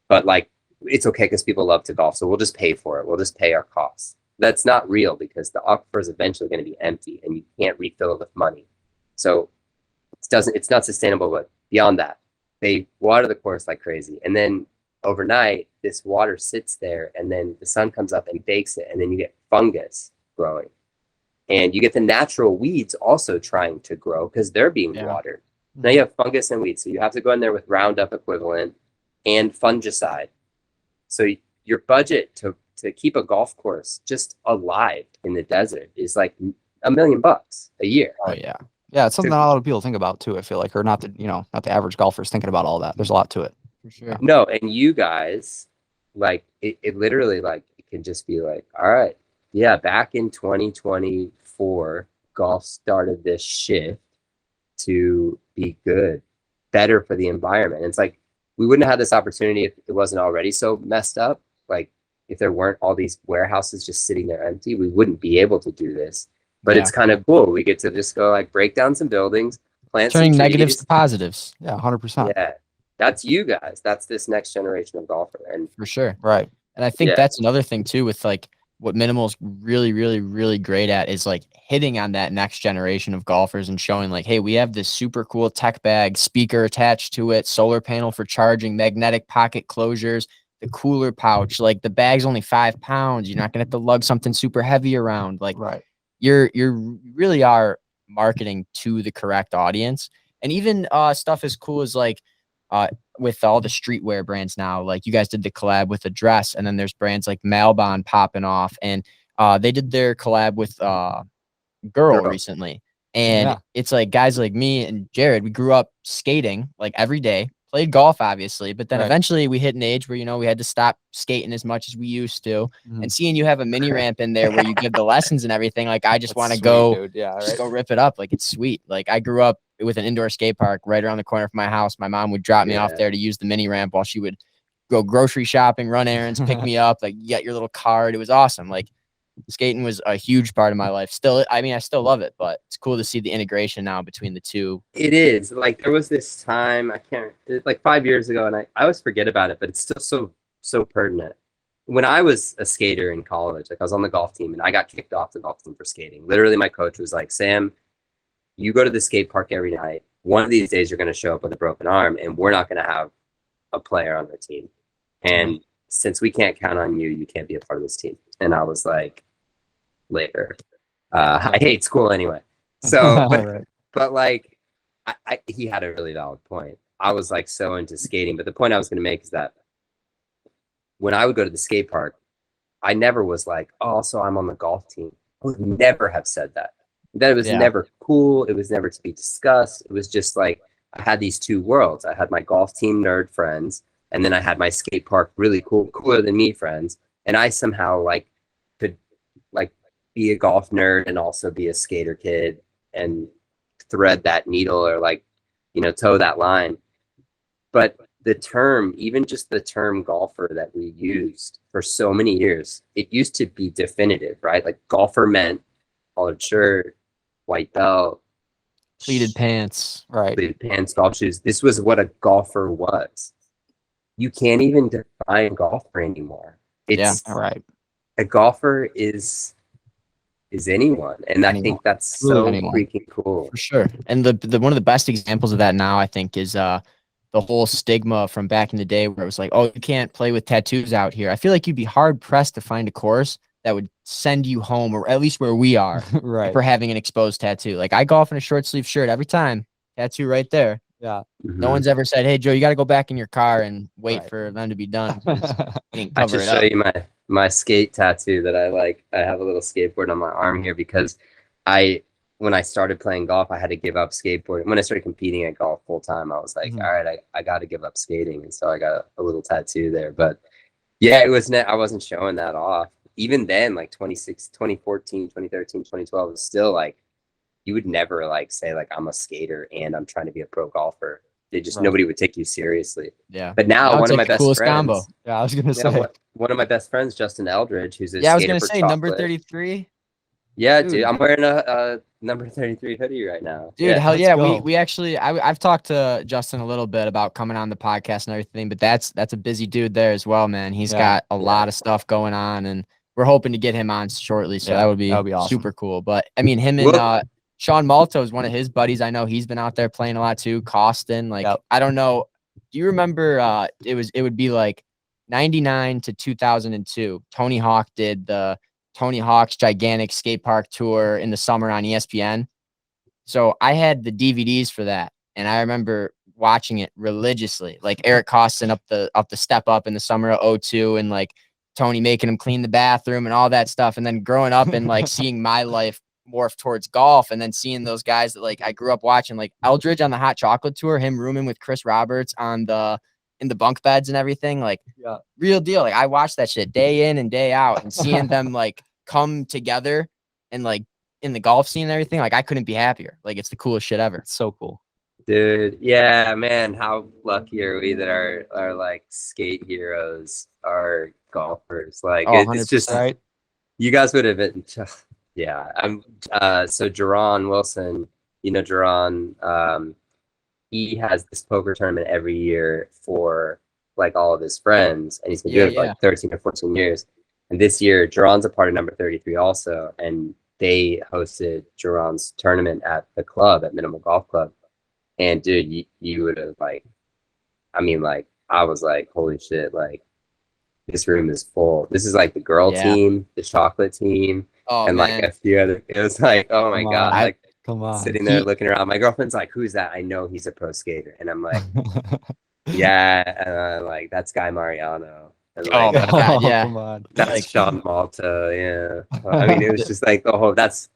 But like, it's okay because people love to golf, so we'll just pay for it. We'll just pay our costs. That's not real because the aquifer is eventually going to be empty and you can't refill it with money. So it's not sustainable. But beyond that, they water the course like crazy. And then overnight, this water sits there and then the sun comes up and bakes it. And then you get fungus growing. And you get the natural weeds also trying to grow because they're being watered. Now you have fungus and weeds. So you have to go in there with Roundup equivalent and fungicide. So your budget to keep a golf course just alive in the desert is like $1 million a year. Oh yeah. Yeah. It's something that a lot of people think about too, I feel like, or not the average golfers thinking about all that. There's a lot to it. For sure. No. And you guys, like it literally, like, it can just be like, all right. Yeah, back in 2024, golf started this shift to be better for the environment. And it's like, we wouldn't have had this opportunity if it wasn't already so messed up. Like, if there weren't all these warehouses just sitting there empty, we wouldn't be able to do this. But it's kind of cool. We get to just go like break down some buildings, plant turning some negatives to positives. Yeah, 100%. Yeah, that's you guys. That's this next generation of golfer. And for sure. Right. And I think that's another thing too with like what Minimal's really, really, really great at is like hitting on that next generation of golfers and showing like, hey, we have this super cool tech bag, speaker attached to it, solar panel for charging, magnetic pocket closures, the cooler pouch. Like the bag's only 5 pounds. You're not gonna have to lug something super heavy around. Like you really are marketing to the correct audience. And even stuff as cool as like with all the streetwear brands now, like you guys did the collab with a dress, and then there's brands like Malbon popping off, and they did their collab with Girl recently. And it's like guys like me and Jared, we grew up skating like every day, played golf obviously, but then eventually we hit an age where, you know, we had to stop skating as much as we used to. And seeing you have a mini ramp in there where you give the lessons and everything, like I just want to go, just go rip it up. Like it's sweet. Like I grew up with an indoor skate park right around the corner from my house. My mom would drop me off there to use the mini ramp while she would go grocery shopping, run errands, pick me up, like you get your little card. It was awesome. Like skating was a huge part of my life. Still, I mean, I still love it, but it's cool to see the integration now between the two. It is. Like there was this time, like 5 years ago, and I always forget about it, but it's still so pertinent. When I was a skater in college, like I was on the golf team and I got kicked off the golf team for skating. Literally my coach was like, Sam, you go to the skate park every night. One of these days you're going to show up with a broken arm and we're not going to have a player on the team. And since we can't count on you, you can't be a part of this team. And I was like, later. I hate school anyway. So, but like, he had a really valid point. I was like so into skating, but the point I was going to make is that when I would go to the skate park, I never was like, oh, so I'm on the golf team. I would never have said that. That it was never cool. It was never to be discussed. It was just like I had these two worlds. I had my golf team nerd friends, and then I had my skate park really cooler than me friends. And I somehow like could like be a golf nerd and also be a skater kid and thread that needle or like, you know, toe that line. But the term, even just the term golfer that we used for so many years, it used to be definitive, right? Like golfer meant collared shirt, white belt, pleated pants, pleated pants, golf shoes. This was what a golfer was. You can't even define golfer anymore. It's a golfer is anyone, and I think that's so freaking cool. For sure. And the one of the best examples of that now, I think, is the whole stigma from back in the day where it was like, oh, you can't play with tattoos out here. I feel like you'd be hard pressed to find a course that would send you home, or at least where we are, for having an exposed tattoo. Like I golf in a short sleeve shirt every time, tattoo right there. No one's ever said, hey Joe, you got to go back in your car and wait for them to be done. I should show you my skate tattoo that I like. I have a little skateboard on my arm here because when I started playing golf, I had to give up skateboarding. When I started competing at golf full time, I was like, all right, I got to give up skating. And so I got a little tattoo there. But yeah, I wasn't showing that off. Even then, like 2014, 2013, 2012 was still like, you would never like say like, I'm a skater and I'm trying to be a pro golfer. They just, nobody would take you seriously. But now one of my best friends. Combo. I was going to say. One of my best friends, Justin Eldridge, who's I was going to say number 33. Yeah, dude, I'm wearing a number 33 hoodie right now. Dude, hell yeah. We actually, I've talked to Justin a little bit about coming on the podcast and everything, but that's a busy dude there as well, man. He's got a lot of stuff going on, and we're hoping to get him on shortly. So that would be awesome. Super cool. But I mean, him and Sean Malto is one of his buddies. I know he's been out there playing a lot too. Costin, like, I don't know. Do you remember, it would be like 99 to 2002. Tony Hawk did the Tony Hawk's gigantic skate park tour in the summer on ESPN. So I had the DVDs for that, and I remember watching it religiously. Like Eric Costin up the step up in the summer of 2002, and like Tony making him clean the bathroom and all that stuff. And then growing up and like seeing my life morph towards golf, and then seeing those guys that like I grew up watching, like Eldridge on the Hot Chocolate Tour, him rooming with Chris Roberts in the bunk beds and everything, like real deal. Like I watched that shit day in and day out, and seeing them like come together and like in the golf scene and everything, like I couldn't be happier. Like it's the coolest shit ever. It's so cool. Dude, yeah, man, how lucky are we that our like skate heroes are golfers? Like it's just you guys would have been I'm so Jerron Wilson, you know Jerron, he has this poker tournament every year for like all of his friends, and he's been doing it for like 13 or 14 years. And this year, Jerron's a part of number 33 also, and they hosted Jerron's tournament at the club at Minimal Golf Club. And dude, you would have like, I mean, like I was like, holy shit, like this room is full. This is like the girl team, the chocolate team, and like a few other. It was like, oh my god, like come on, sitting there looking around. My girlfriend's like, who's that? I know he's a pro skater, and I'm like, yeah, like that's Guy Mariano. And like, my god, yeah, come on. That's like Sean Malta, yeah. I mean, it was just like the whole. That's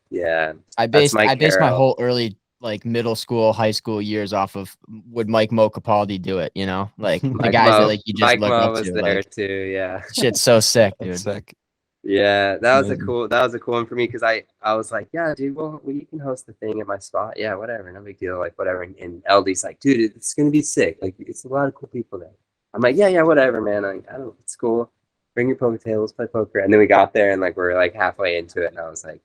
I based my whole early like middle school, high school years off of would Mike Mo Capaldi do it, you know, like the guys that like you just look up to. There like, too, yeah. Shit's so sick, dude. Sick. Yeah, that was a cool one for me because I was like, yeah, dude, well, you can host the thing at my spot, yeah, whatever, no big deal, like whatever. And LD's like, dude, it's gonna be sick, like it's a lot of cool people there. I'm like, yeah, whatever, man. Like, I don't, it's cool. Bring your poker tables, play poker. And then we got there and like we're like halfway into it, and I was like,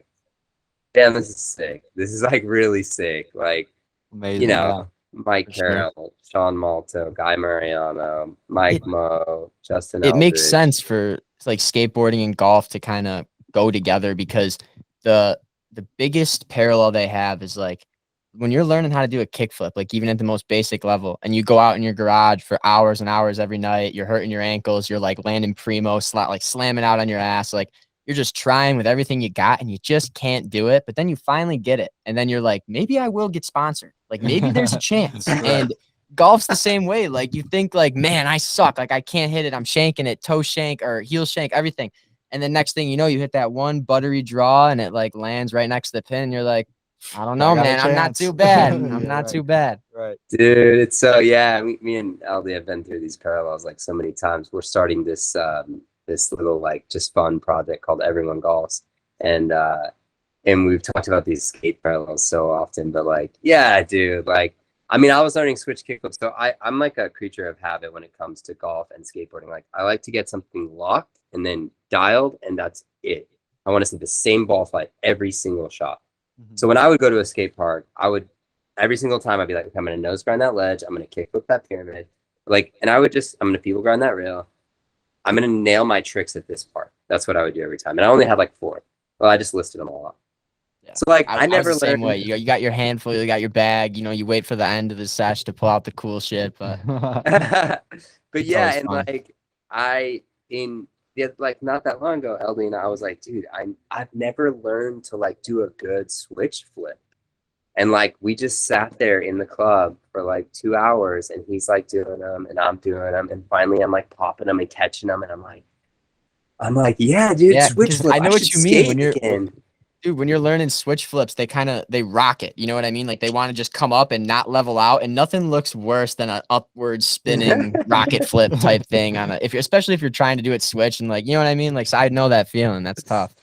damn, this is sick. This is like really sick. Like, amazing, you know, Mike Carroll, Sean Malto, Guy Mariano, Mike Mo, Justin. It makes sense for like skateboarding and golf to kind of go together because the biggest parallel they have is like when you're learning how to do a kickflip, like even at the most basic level, and you go out in your garage for hours and hours every night, you're hurting your ankles, you're like landing primo, like slamming out on your ass, like you're just trying with everything you got and you just can't do it. But then you finally get it. And then you're like, maybe I will get sponsored. Like maybe there's a chance. And golf's the same way. Like you think like, man, I suck. Like I can't hit it. I'm shanking it, toe shank or heel shank, everything. And then next thing you know, you hit that one buttery draw and it like lands right next to the pin. And you're like, I don't know, man. I'm not too bad. I'm not too bad. Right. Dude, it's so, yeah, me and LD have been through these parallels like so many times. We're starting this this little like just fun project called Everyone Golfs. And we've talked about these skate parallels so often, but like, yeah, dude, like, I mean, I was learning switch kickflips, so I'm like a creature of habit when it comes to golf and skateboarding. Like, I like to get something locked and then dialed, and that's it. I want to see the same ball flight every single shot. So when I would go to a skate park, I would every single time I'd be like, okay, I'm gonna nose grind that ledge, I'm gonna kickflip that pyramid, like, and I'm gonna people grind that rail, I'm gonna nail my tricks at this part. That's what I would do every time, and I only had like 4. Well, I just listed them all up. Yeah. So like I never learned the same way. You got your handful, you got your bag. You know, you wait for the end of the sesh to pull out the cool shit. But but yeah, and fun. Like not that long ago, LD and I was like, dude, I've never learned to like do a good switch flip. And like we just sat there in the club for like 2 hours, and he's like doing them and I'm doing them, and finally I'm like popping them and catching them, and I'm like, yeah, dude, switch flip. I know what you mean when you're learning switch flips, they rock it. You know what I mean? Like they want to just come up and not level out, and nothing looks worse than an upward spinning rocket flip type thing especially if you're trying to do it switch and like, you know what I mean? Like, so I know that feeling. That's tough.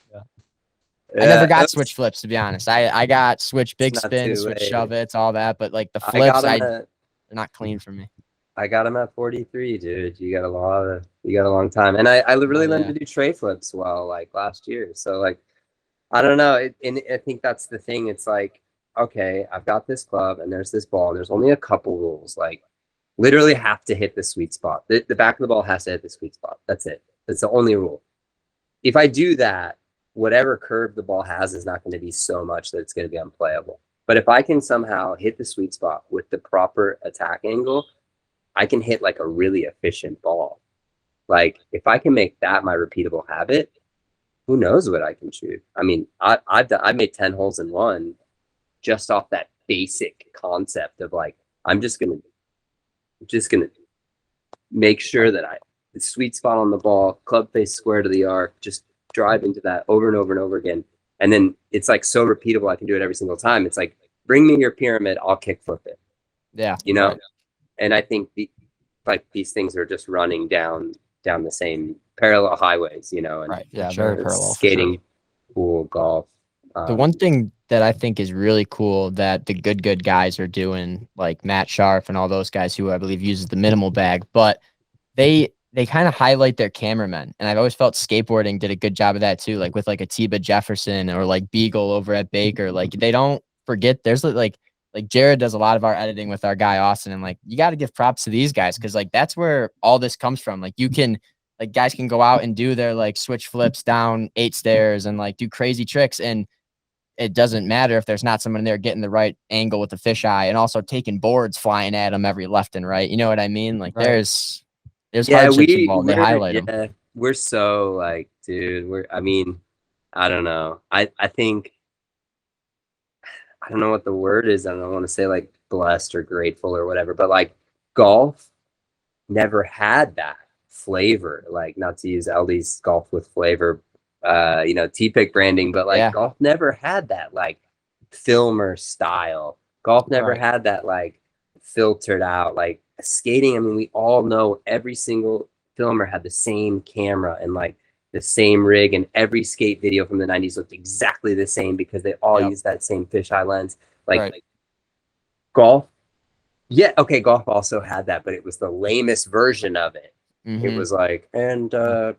I never got switch flips, to be honest. I got switch big spin, switch shove it's all that, but like the flips, they're not clean for me. I got them at 43, dude. You got a long time, and I really learned to do tray flips well, like last year. So like, I don't know, and I think that's the thing. It's like, okay, I've got this club, and there's this ball, and there's only a couple rules. Like, literally have to hit the sweet spot. The back of the ball has to hit the sweet spot. That's it. That's the only rule. If I do that, whatever curve the ball has is not going to be so much that it's going to be unplayable. But if I can somehow hit the sweet spot with the proper attack angle, I can hit like a really efficient ball. Like, if I can make that my repeatable habit, who knows what I can shoot? I mean, I made 10 holes in one just off that basic concept of like, I'm just gonna make sure that the sweet spot on the ball, club face square to the arc, just drive into that over and over and over again. And then it's like so repeatable, I can do it every single time. It's like, bring me your pyramid, I'll kick flip it. Yeah. You know? Right. And I think these things are just running down the same parallel highways, you know, and right. Yeah, very parallel. Skating, pool, golf. The one thing that I think is really cool that the good guys are doing, like Matt Sharp and all those guys who I believe uses the minimal bag, but they kind of highlight their cameramen. And I've always felt skateboarding did a good job of that too. Like with like Atiba Jefferson or like Beagle over at Baker, like they don't forget there's like like Jared does a lot of our editing with our guy Austin, and like you got to give props to these guys because like that's where all this comes from. Like you can like guys can go out and do their like switch flips down 8 stairs and like do crazy tricks, and it doesn't matter if there's not someone there getting the right angle with the fisheye and also taking boards flying at them every left and right. You know what I mean? Like there's hardships involved. They highlight them. We're so like, dude, I mean, I don't know. I think, I don't know what the word is. I don't want to say like blessed or grateful or whatever, but like golf never had that flavor. Like, not to use LD's golf with flavor, T-Pick branding, but like golf never had that like filmer style. Golf never had that like filtered out like skating. I mean, we all know every single filmer had the same camera and like the same rig, and every skate video from the 90s looked exactly the same because they all used that same fisheye lens. Like golf, golf also had that, but it was the lamest version of it. It was like, and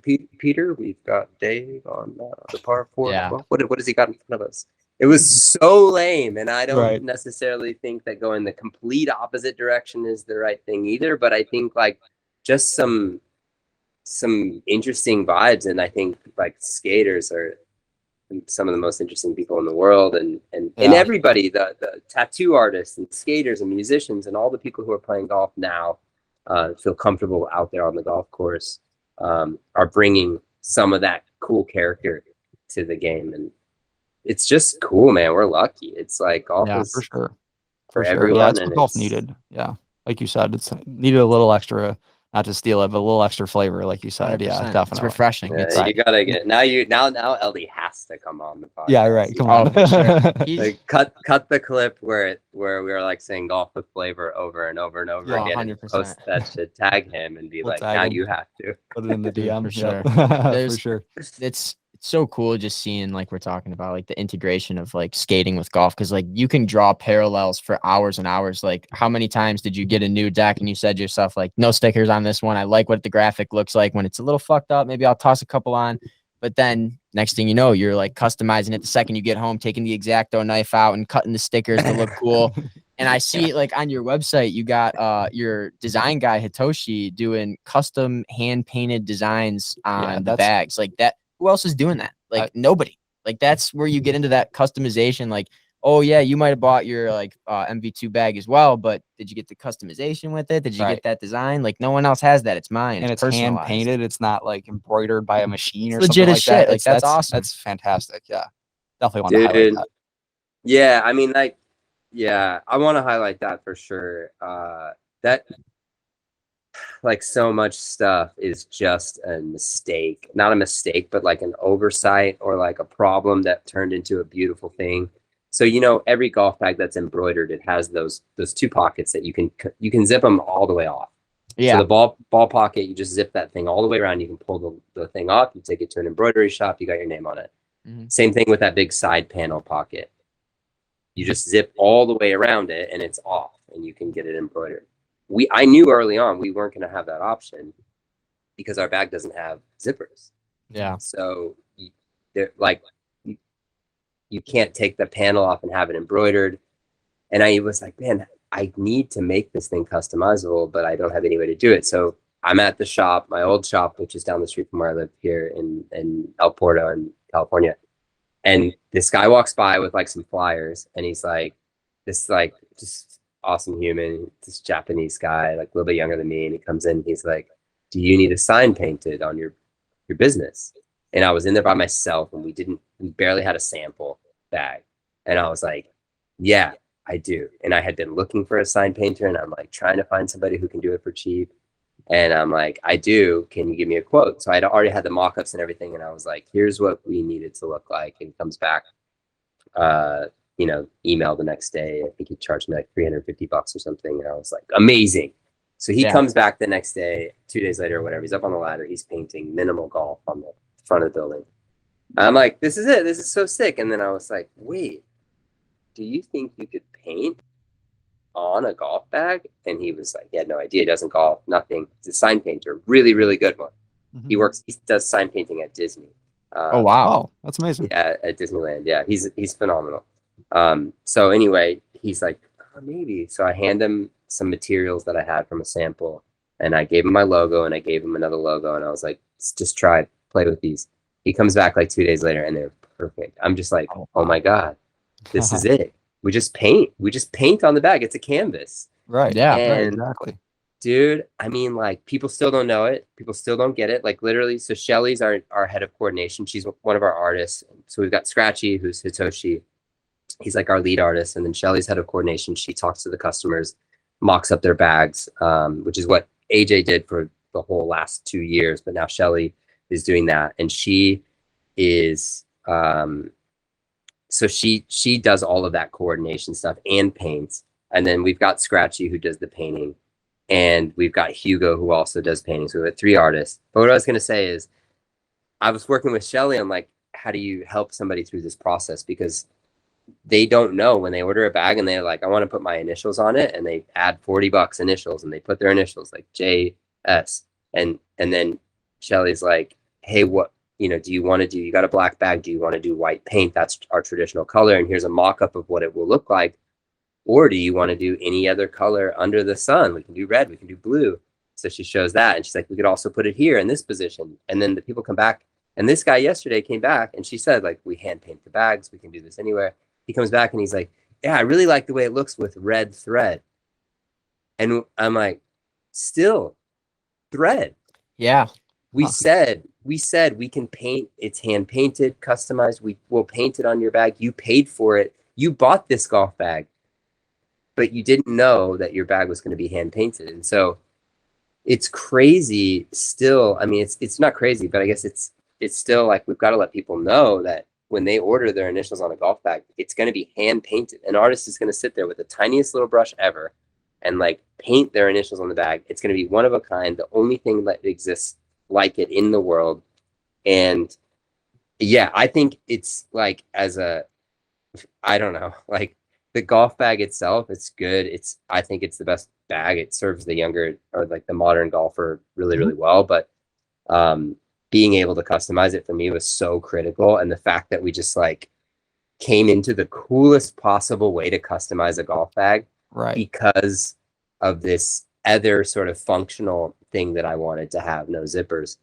Peter, we've got Dave on the par 4. Well, what has he got in front of us? It was so lame, and I don't necessarily think that going the complete opposite direction is the right thing either. But I think like just some interesting vibes, and I think like skaters are some of the most interesting people in the world, and everybody, the tattoo artists and skaters and musicians and all the people who are playing golf now feel comfortable out there on the golf course, are bringing some of that cool character to the game, and it's just cool, man. We're lucky. It's like golf is for sure for everyone. Yeah, it's what golf needed. Yeah, like you said, it's needed a little extra. Not to steal it, but a little extra flavor, like you said. 100%. Yeah, definitely. It's refreshing. Yeah, you gotta get now. LD has to come on the podcast. Yeah, right. Come on. For sure. Like, cut the clip where we were like saying golf with flavor over and over and over again. 100%. Post that shit, tag him, and be like, now you have to put it in the DM for sure. For sure. It's so cool just seeing, like we're talking about, like the integration of like skating with golf, because like you can draw parallels for hours and hours. Like how many times did you get a new deck and you said to yourself like, no stickers on this one, I like what the graphic looks like when it's a little fucked up, maybe I'll toss a couple on. But then next thing you know, you're like customizing it the second you get home, taking the X-Acto knife out and cutting the stickers to look cool. And I see like on your website, you got your design guy Hitoshi doing custom hand painted designs on the bags like that. Who else is doing that? Like nobody. Like that's where you get into that customization. Like, oh yeah, you might have bought your like MV2 bag as well, but did you get the customization with it? Did you get that design? Like no one else has that. It's mine. And it's hand painted. It's not like embroidered by a machine or legit something like shit. that. Like that's awesome. That's fantastic. Yeah, definitely want to highlight that. Yeah, I mean, like, I want to highlight that for sure. That. Like so much stuff is just a mistake, not a mistake, but like an oversight or like a problem that turned into a beautiful thing. So, every golf bag that's embroidered, it has those 2 pockets that you can zip them all the way off. Yeah. So the ball pocket, you just zip that thing all the way around. You can pull the thing off. You take it to an embroidery shop. You got your name on it. Same thing with that big side panel pocket. You just zip all the way around it and it's off and you can get it embroidered. I knew early on we weren't going to have that option because our bag doesn't have zippers. Yeah. So you can't take the panel off and have it embroidered. And I was like, man, I need to make this thing customizable, but I don't have any way to do it. So I'm at the shop, my old shop, which is down the street from where I live here in El Porto in California. And this guy walks by with like some flyers and he's like, this like just awesome human, this Japanese guy, like a little bit younger than me, and he comes in, he's like, do you need a sign painted on your business? And I was in there by myself and we barely had a sample bag, and I was like, yeah, I do. And I had been looking for a sign painter and I'm like trying to find somebody who can do it for cheap, and I'm like, I do, can you give me a quote? So I'd already had the mock-ups and everything, and I was like, here's what we need it to look like. And he comes back email the next day. I think he charged me like $350 or something. And I was like, amazing. So he comes back the next day, 2 days later or whatever. He's up on the ladder. He's painting minimal golf on the front of the building. I'm like, this is it. This is so sick. And then I was like, wait, do you think you could paint on a golf bag? And he was like, yeah, no idea. He doesn't golf, nothing. He's a sign painter. Really, really good one. He does sign painting at Disney. Oh, wow. That's amazing. Yeah, at Disneyland. Yeah, he's phenomenal. So anyway, he's like, maybe. So I hand him some materials that I had from a sample, and I gave him my logo, and I gave him another logo, and I was like, just try, play with these. He comes back like 2 days later, and they're perfect. I'm just like, oh my God, this is it. We just paint on the bag. It's a canvas. Right. Yeah. Right, And exactly. dude, I mean, like, people still don't know it. People still don't get it. Like, literally, so Shelly's our head of coordination. She's one of our artists. So we've got Scratchy, who's Hitoshi. He's like our lead artist. And then Shelly's head of coordination. She talks to the customers, mocks up their bags, which is what AJ did for the whole last 2 years. But now Shelly is doing that. And she is, so she does all of that coordination stuff and paints. And then we've got Scratchy, who does the painting. And we've got Hugo, who also does paintings. So we have 3 artists. But what I was going to say is, I was working with Shelly on like, how do you help somebody through this process? Because they don't know when they order a bag and they're like, I want to put my initials on it. And they add $40 initials and they put their initials like JS. And then Shelly's like, hey, what, do you want to do? You got a black bag. Do you want to do white paint? That's our traditional color. And here's a mock-up of what it will look like. Or do you want to do any other color under the sun? We can do red, we can do blue. So she shows that, and she's like, we could also put it here in this position. And then the people come back, and this guy yesterday came back, and she said, like, we hand paint the bags, we can do this anywhere. He comes back, and he's like, yeah, I really like the way it looks with red thread. And I'm like, still thread. Yeah. We said we can paint, it's hand painted, customized, we will paint it on your bag. You paid for it. You bought this golf bag, but you didn't know that your bag was going to be hand painted. And so it's crazy still. I mean, it's not crazy, but I guess it's still like, we've got to let people know that when they order their initials on a golf bag, it's going to be hand painted. An artist is going to sit there with the tiniest little brush ever and like paint their initials on the bag. It's going to be one of a kind, the only thing that exists like it in the world. And yeah, I think it's like, I don't know, like, the golf bag itself, it's good. I think it's the best bag. It serves the younger or like the modern golfer really, really well. But being able to customize it for me was so critical. And the fact that we just like came into the coolest possible way to customize a golf bag, right, because of this other sort of functional thing that I wanted to have, no zippers.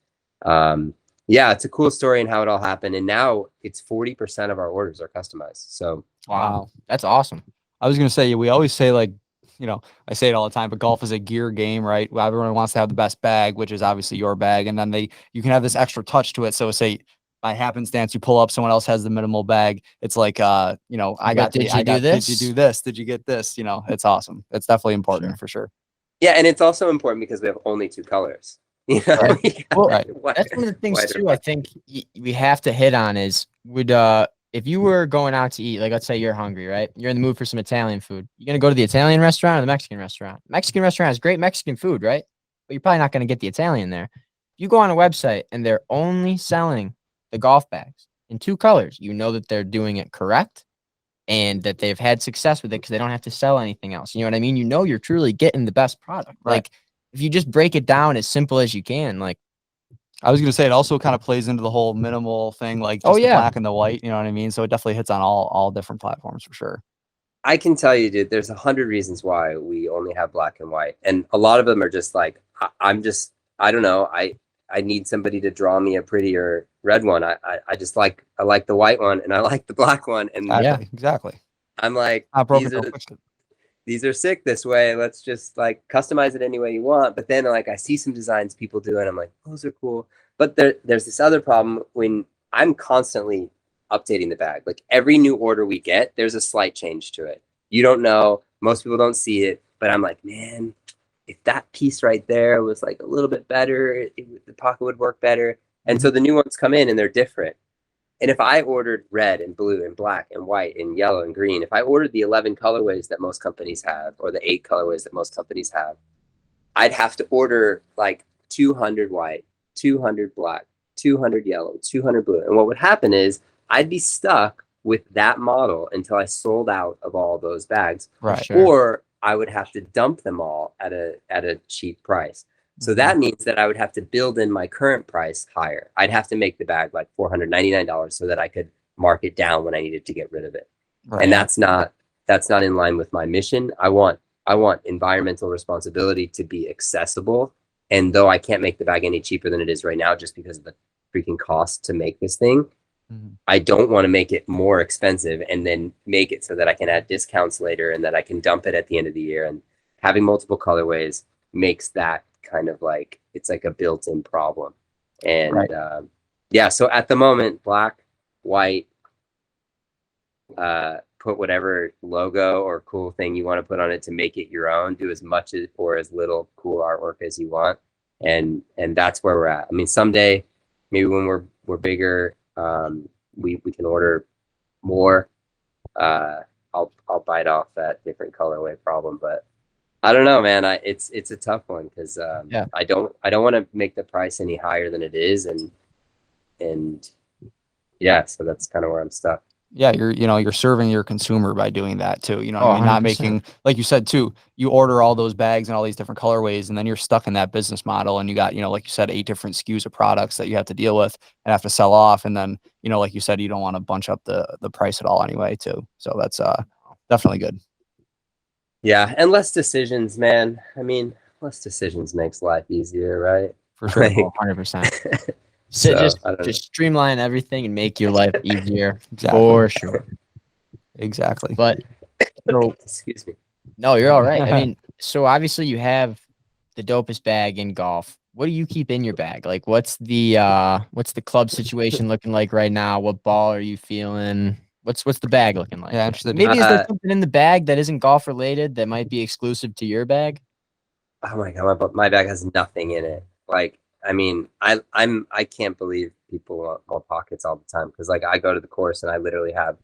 Yeah, it's a cool story and how it all happened. And now it's 40% of our orders are customized. So wow, that's awesome. I was gonna say, we always say, like, I say it all the time, but golf is a gear game, right? Well, everyone wants to have the best bag, which is obviously your bag, and then you can have this extra touch to it. So say by happenstance you pull up, someone else has the minimal bag. It's like, did you do this? Did you get this? It's awesome. It's definitely important for sure. Yeah, and it's also important because we have only 2 colors. Right. Well, that's one of the things too, I think we have to hit on is, if you were going out to eat, like, let's say you're hungry, right? You're in the mood for some Italian food. You're going to go to the Italian restaurant or the Mexican restaurant. Mexican restaurant has great Mexican food, right? But you're probably not going to get the Italian there. If you go on a website and they're only selling the golf bags in 2 colors, you know that they're doing it correct and that they've had success with it because they don't have to sell anything else. You know what I mean? You know, you're truly getting the best product. Right. Like, if you just break it down as simple as you can, like, I was going to say, it also kind of plays into the whole minimal thing, like just the black and the white, you know what I mean? So it definitely hits on all different platforms for sure. I can tell you, dude, there's 100 reasons why we only have black and white. And a lot of them are just like, I don't know. I need somebody to draw me a prettier red one. I like the white one and I like the black one. And yeah, exactly. I'm like, these are sick this way. Let's just like customize it any way you want. But then like I see some designs people do and I'm like, those are cool. But there's this other problem when I'm constantly updating the bag. Like every new order we get, there's a slight change to it. You don't know. Most people don't see it. But I'm like, man, if that piece right there was like a little bit better, the pocket would work better. And so the new ones come in and they're different. And if I ordered red and blue and black and white and yellow and green, if I ordered the 11 colorways that most companies have, or the 8 colorways that most companies have, I'd have to order like 200 white, 200 black, 200 yellow, 200 blue. And what would happen is I'd be stuck with that model until I sold out of all those bags. Right. Or I would have to dump them all at a cheap price. So that means that I would have to build in my current price higher. I'd have to make the bag like $499 so that I could mark it down when I needed to get rid of it. Right. And that's not that's not in line with my mission. I want environmental responsibility to be accessible. And though I can't make the bag any cheaper than it is right now, just because of the freaking cost to make this thing, I don't want to make it more expensive and then make it so that I can add discounts later and that I can dump it at the end of the year. And having multiple colorways makes that kind of like, it's like a built-in problem. And yeah, so at the moment, black, white, put whatever logo or cool thing you want to put on it to make it your own. Do as much or as little cool artwork as you want, and that's where we're at. I mean, someday, maybe when we're bigger, we can order more. I'll bite off that different colorway problem, but I don't know, man. It's a tough one because I don't want to make the price any higher than it is, and yeah, so that's kind of where I'm stuck. Yeah, you're serving your consumer by doing that too. You know what I mean? Not making, like you said too, you order all those bags and all these different colorways, and then you're stuck in that business model, and you got, like you said, 8 different SKUs of products that you have to deal with and have to sell off. And then, like you said, you don't want to bunch up the price at all anyway too. So that's definitely good. Yeah, and less decisions, man. I mean, less decisions makes life easier, right? For sure. Like, 100%. So just streamline everything and make your life easier. For sure. Exactly. But so, excuse me. No, you're all right. I mean, so obviously you have the dopest bag in golf. What do you keep in your bag? Like, what's the club situation looking like right now? What ball are you feeling? What's the bag looking like? Yeah, maybe is there something in the bag that isn't golf related that might be exclusive to your bag? Oh my god, my bag has nothing in it. Like, I mean, I can't believe people want more pockets all the time, because like I go to the course and I literally have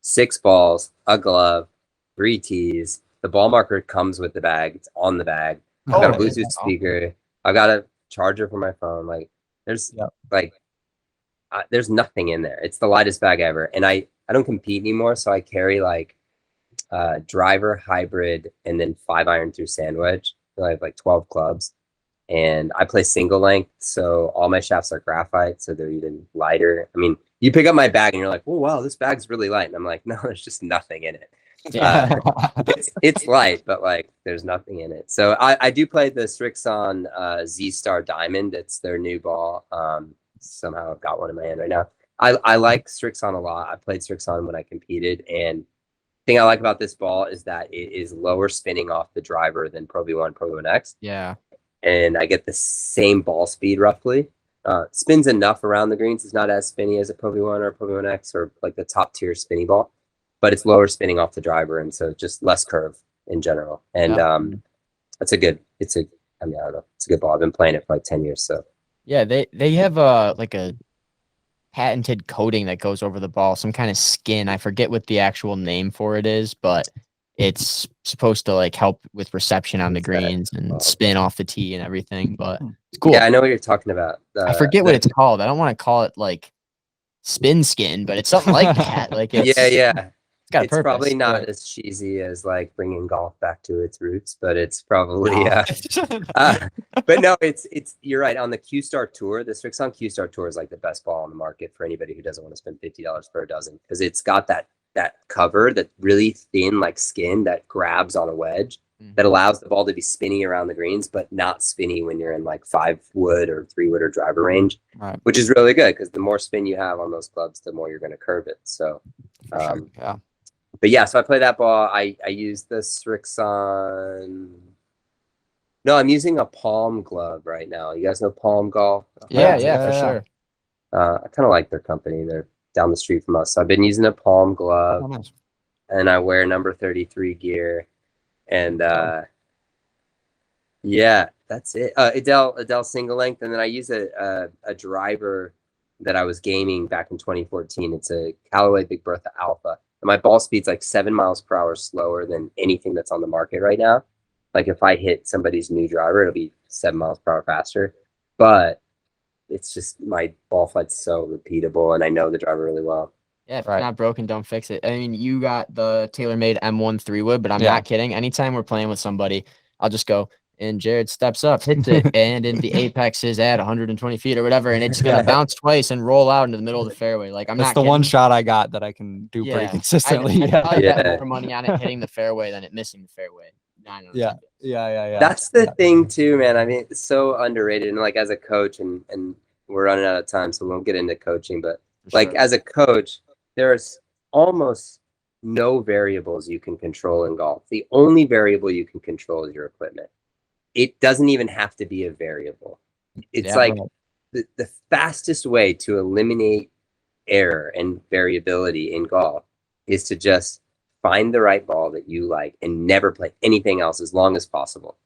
6 balls, a glove, 3 tees. The ball marker comes with the bag. It's on the bag. I've got a Bluetooth speaker. I got a charger for my phone. Like there's there's nothing in there. It's the lightest bag ever. And I don't compete anymore, so I carry like driver, hybrid, and then 5-iron through sand wedge. So I have like 12 clubs. And I play single length, so all my shafts are graphite, so they're even lighter. I mean, you pick up my bag and you're like, oh, wow, this bag's really light. And I'm like, no, there's just nothing in it. Yeah. It's light, but like there's nothing in it. So I do play the Strixon Z-Star Diamond. It's their new ball. Somehow I've got one in my hand right now. I like Strixon a lot. I played Strixon when I competed, and the thing I like about this ball is that it is lower spinning off the driver than Pro V1, Pro V1 X. Yeah. And I get the same ball speed roughly. Spins enough around the greens. It's not as spinny as a Pro V1 or a Pro V1 X or like the top tier spinny ball, but it's lower spinning off the driver, and so just less curve in general. And I mean, I don't know, it's a good ball. I've been playing it for like 10 years. So yeah, they have like a patented coating that goes over the ball, some kind of skin. I forget what the actual name for it is, but it's supposed to like help with reception on the greens and spin off the tee and everything. But it's cool. Yeah, I know what you're talking about. I forget what it's called. I don't want to call it like spin skin, but it's something like that. Like it's, it's probably not as cheesy as like bringing golf back to its roots, but it's probably but no, it's you're right. On the Q-Star Tour, the Strixon Q-Star Tour is like the best ball on the market for anybody who doesn't want to spend $50 for a dozen, because it's got that cover, that really thin like skin that grabs on a wedge, that allows the ball to be spinny around the greens, but not spinny when you're in like 5-wood or 3-wood or driver range, which is really good, because the more spin you have on those clubs, the more you're going to curve it. So but yeah, so I play that ball. I use the Strixon. No, I'm using a Palm glove right now. You guys know Palm Golf? Yeah, for sure. I kind of like their company. They're down the street from us. So I've been using a Palm glove, and I wear number 33 gear. And yeah, that's it. Adele single length, and then I use a driver that I was gaming back in 2014. It's a Callaway Big Bertha Alpha. And my ball speed's like 7 miles per hour slower than anything that's on the market right now. Like if I hit somebody's new driver, it'll be 7 miles per hour faster. But it's just, my ball flight's so repeatable, and I know the driver really well. Yeah, if it's not broken, don't fix it. I mean, you got the TaylorMade M1 3-wood, but I'm not kidding. Anytime we're playing with somebody, I'll just go, and Jared steps up, hits it, and then the apex is at 120 feet or whatever, and it's gonna bounce twice and roll out into the middle of the fairway. Like That's not the kidding. one shot I got that I can do pretty consistently. I'd probably bet Yeah. more money on it hitting the fairway than it missing the fairway. Yeah. That's the thing too, man. I mean, it's so underrated. And like as a coach, and we're running out of time, so we won't get into coaching. But like as a coach, there's almost no variables you can control in golf. The only variable you can control is your equipment. It doesn't even have to be a variable. It's like the fastest way to eliminate error and variability in golf is to just find the right ball that you like and never play anything else as long as possible.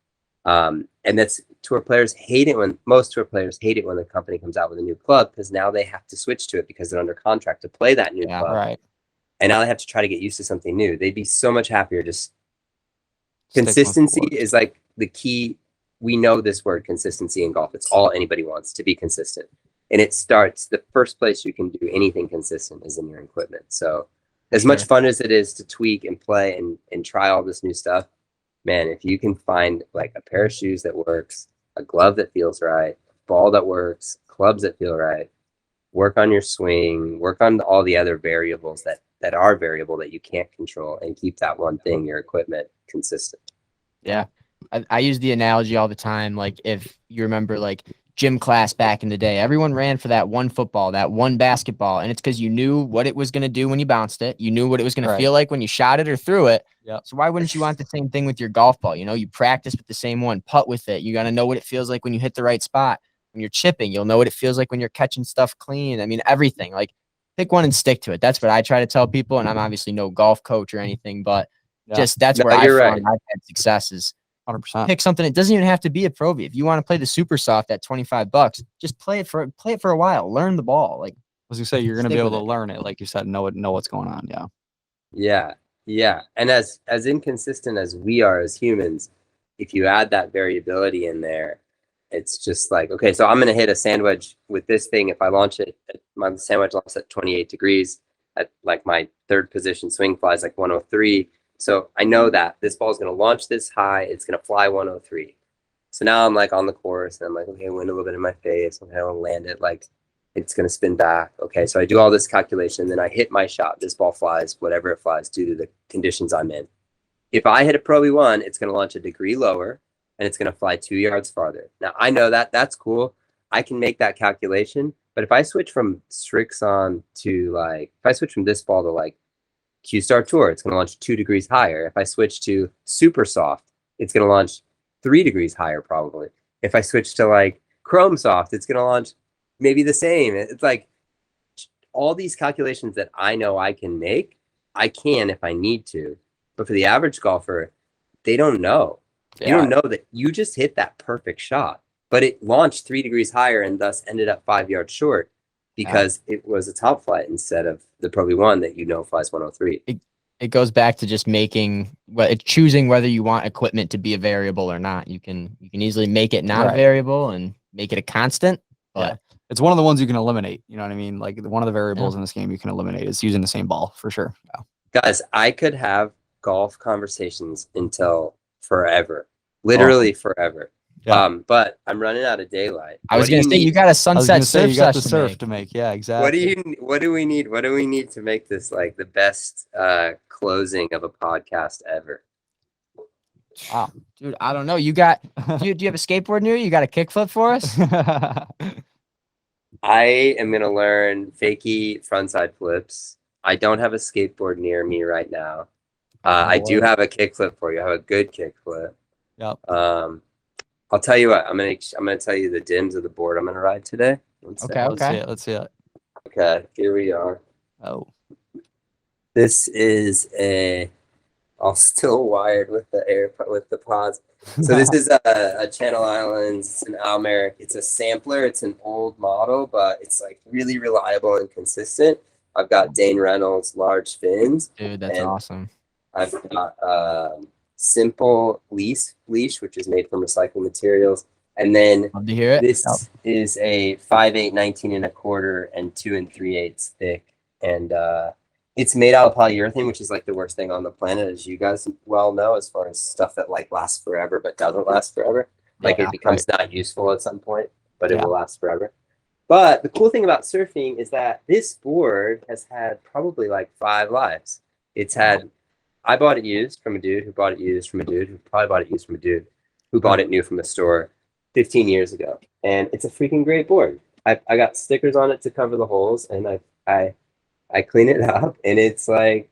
And that's tour players hate it when most tour players hate it when the company comes out with a new club, because now they have to switch to it because they're under contract to play that new club. Right. And now they have to try to get used to something new. They'd be so much happier. Just consistency is like the key. We know this word consistency in golf. It's all anybody wants, to be consistent. And it starts, the first place you can do anything consistent is in your equipment. So as much fun as it is to tweak and play and try all this new stuff, man, if you can find like a pair of shoes that works, a glove that feels right, a ball that works, clubs that feel right, work on your swing, work on all the other variables that are variable that you can't control, and keep that one thing, your equipment, consistent. Yeah. I use the analogy all the time. Like if you remember like gym class back in the day, everyone ran for that one football, that one basketball. And it's because you knew what it was going to do when you bounced it. You knew what it was going to feel like when you shot it or threw it. Yep. So why wouldn't you want the same thing with your golf ball? You know, you practice with the same one, putt with it. You got to know what it feels like when you hit the right spot. When you're chipping, you'll know what it feels like when you're catching stuff clean. I mean, everything. Like pick one and stick to it. That's what I try to tell people. And I'm obviously no golf coach or anything, but just that's where I found I've had success is 100%. Pick something. It doesn't even have to be a Pro V. If you want to play the super soft at $25, just play it for a while. Learn the ball. Like as you say, you're going to be able to learn it. Like you said, know what's going on. Yeah. And as inconsistent as we are as humans, if you add that variability in there, it's just like, okay, so I'm going to hit a sand wedge with this thing. If I launch it, my sand wedge launches at 28 degrees, at like my third position swing flies like 103. So I know that this ball is going to launch this high. It's going to fly 103. So now I'm like on the course and I'm like, okay, wind a little bit in my face. Okay, I'll land it. Like it's going to spin back. Okay, so I do all this calculation. Then I hit my shot. This ball flies, whatever it flies, due to the conditions I'm in. If I hit a Pro V1, it's going to launch a degree lower and it's going to fly 2 yards farther. Now I know that that's cool. I can make that calculation. But if I switch from Strixon to like, if I switch from this ball to like Q-Star Tour, it's going to launch 2 degrees higher. If I switch to Super Soft, it's going to launch 3 degrees higher probably. If I switch to like Chrome Soft, it's going to launch maybe the same. It's like all these calculations that I know I can make, I can if I need to. But for the average golfer, they don't know. You don't know that you just hit that perfect shot, but it launched 3 degrees higher and thus ended up 5 yards short because it was a top flight instead of the Pro V1 that flies 103. It goes back to just choosing whether you want equipment to be a variable or not. You can easily make it not a variable and make it a constant. But it's one of the ones you can eliminate. You know what I mean? Like one of the variables in this game you can eliminate is using the same ball for sure. Yeah. Guys, I could have golf conversations until forever, literally forever. Yeah. But I'm running out of daylight. I was going to say you got a sunset surf to make. Yeah, exactly. What do we need to make this like the best closing of a podcast ever? Wow, dude, I don't know. Do you have a skateboard near you? You got a kickflip for us? I am going to learn fakie frontside flips. I don't have a skateboard near me right now. I do have a kickflip for you. I have a good kickflip. Yep. I'll tell you what. I'm gonna tell you the dims of the board I'm gonna ride today. Okay. Let's see it. Okay, here we are. Oh. This is all still wired with the pods. So this is a Channel Islands. It's an Almeric. It's a sampler. It's an old model, but it's like really reliable and consistent. I've got Dane Reynolds large fins. Dude, that's awesome. I've got simple leash, which is made from recycled materials. And then love to hear it. This is a 5/8, 19 1/4, and 2 3/8 thick. And it's made out of polyurethane, which is like the worst thing on the planet, as you guys well know, as far as stuff that like lasts forever but doesn't last forever. Like it becomes not useful at some point, but it will last forever. But the cool thing about surfing is that this board has had probably like 5 lives. It's had, I bought it used from a dude who bought it used from a dude who probably bought it used from a dude who bought it new from a store 15 years ago. And it's a freaking great board. I got stickers on it to cover the holes, and I clean it up, and it's like,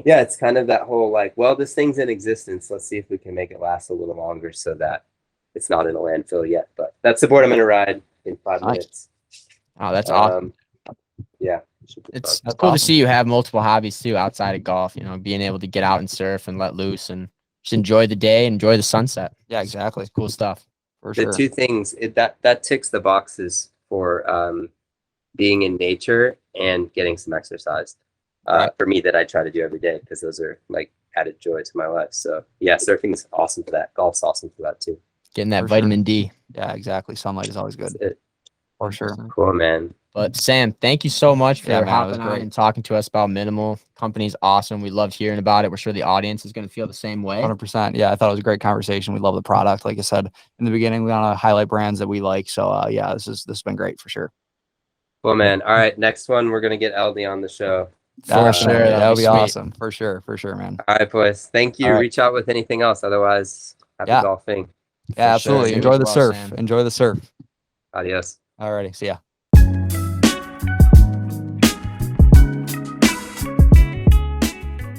yeah, it's kind of that whole like, well, this thing's in existence. Let's see if we can make it last a little longer so that it's not in a landfill yet. But that's the board I'm going to ride in 5 minutes. Oh, that's awesome. Yeah. It's cool to see you have multiple hobbies too outside of golf, you know, being able to get out and surf and let loose and just enjoy the day, enjoy the sunset. Yeah, exactly. It's cool stuff. For sure. The 2 things that ticks the boxes for being in nature and getting some exercise for me, that I try to do every day, because those are like added joy to my life. So yeah, surfing is awesome for that. Golf's awesome for that too. Getting that vitamin D. Yeah, exactly. Sunlight is always good. For sure. Cool, man. But Sam, thank you so much for hopping on great. and talking to us about Minimal. Company's awesome. We loved hearing about it. We're sure the audience is going to feel the same way. 100%. Yeah, I thought it was a great conversation. We love the product. Like I said in the beginning, we want to highlight brands that we like. So yeah, this has been great for sure. Well, man. All right, next one, we're gonna get LD on the show. For sure. That would be awesome. For sure, man. All right, boys. Thank you. Reach out with anything else. Otherwise, happy golfing. Yeah, absolutely. Enjoy the surf. Enjoy the surf. Adios. Alrighty. See ya.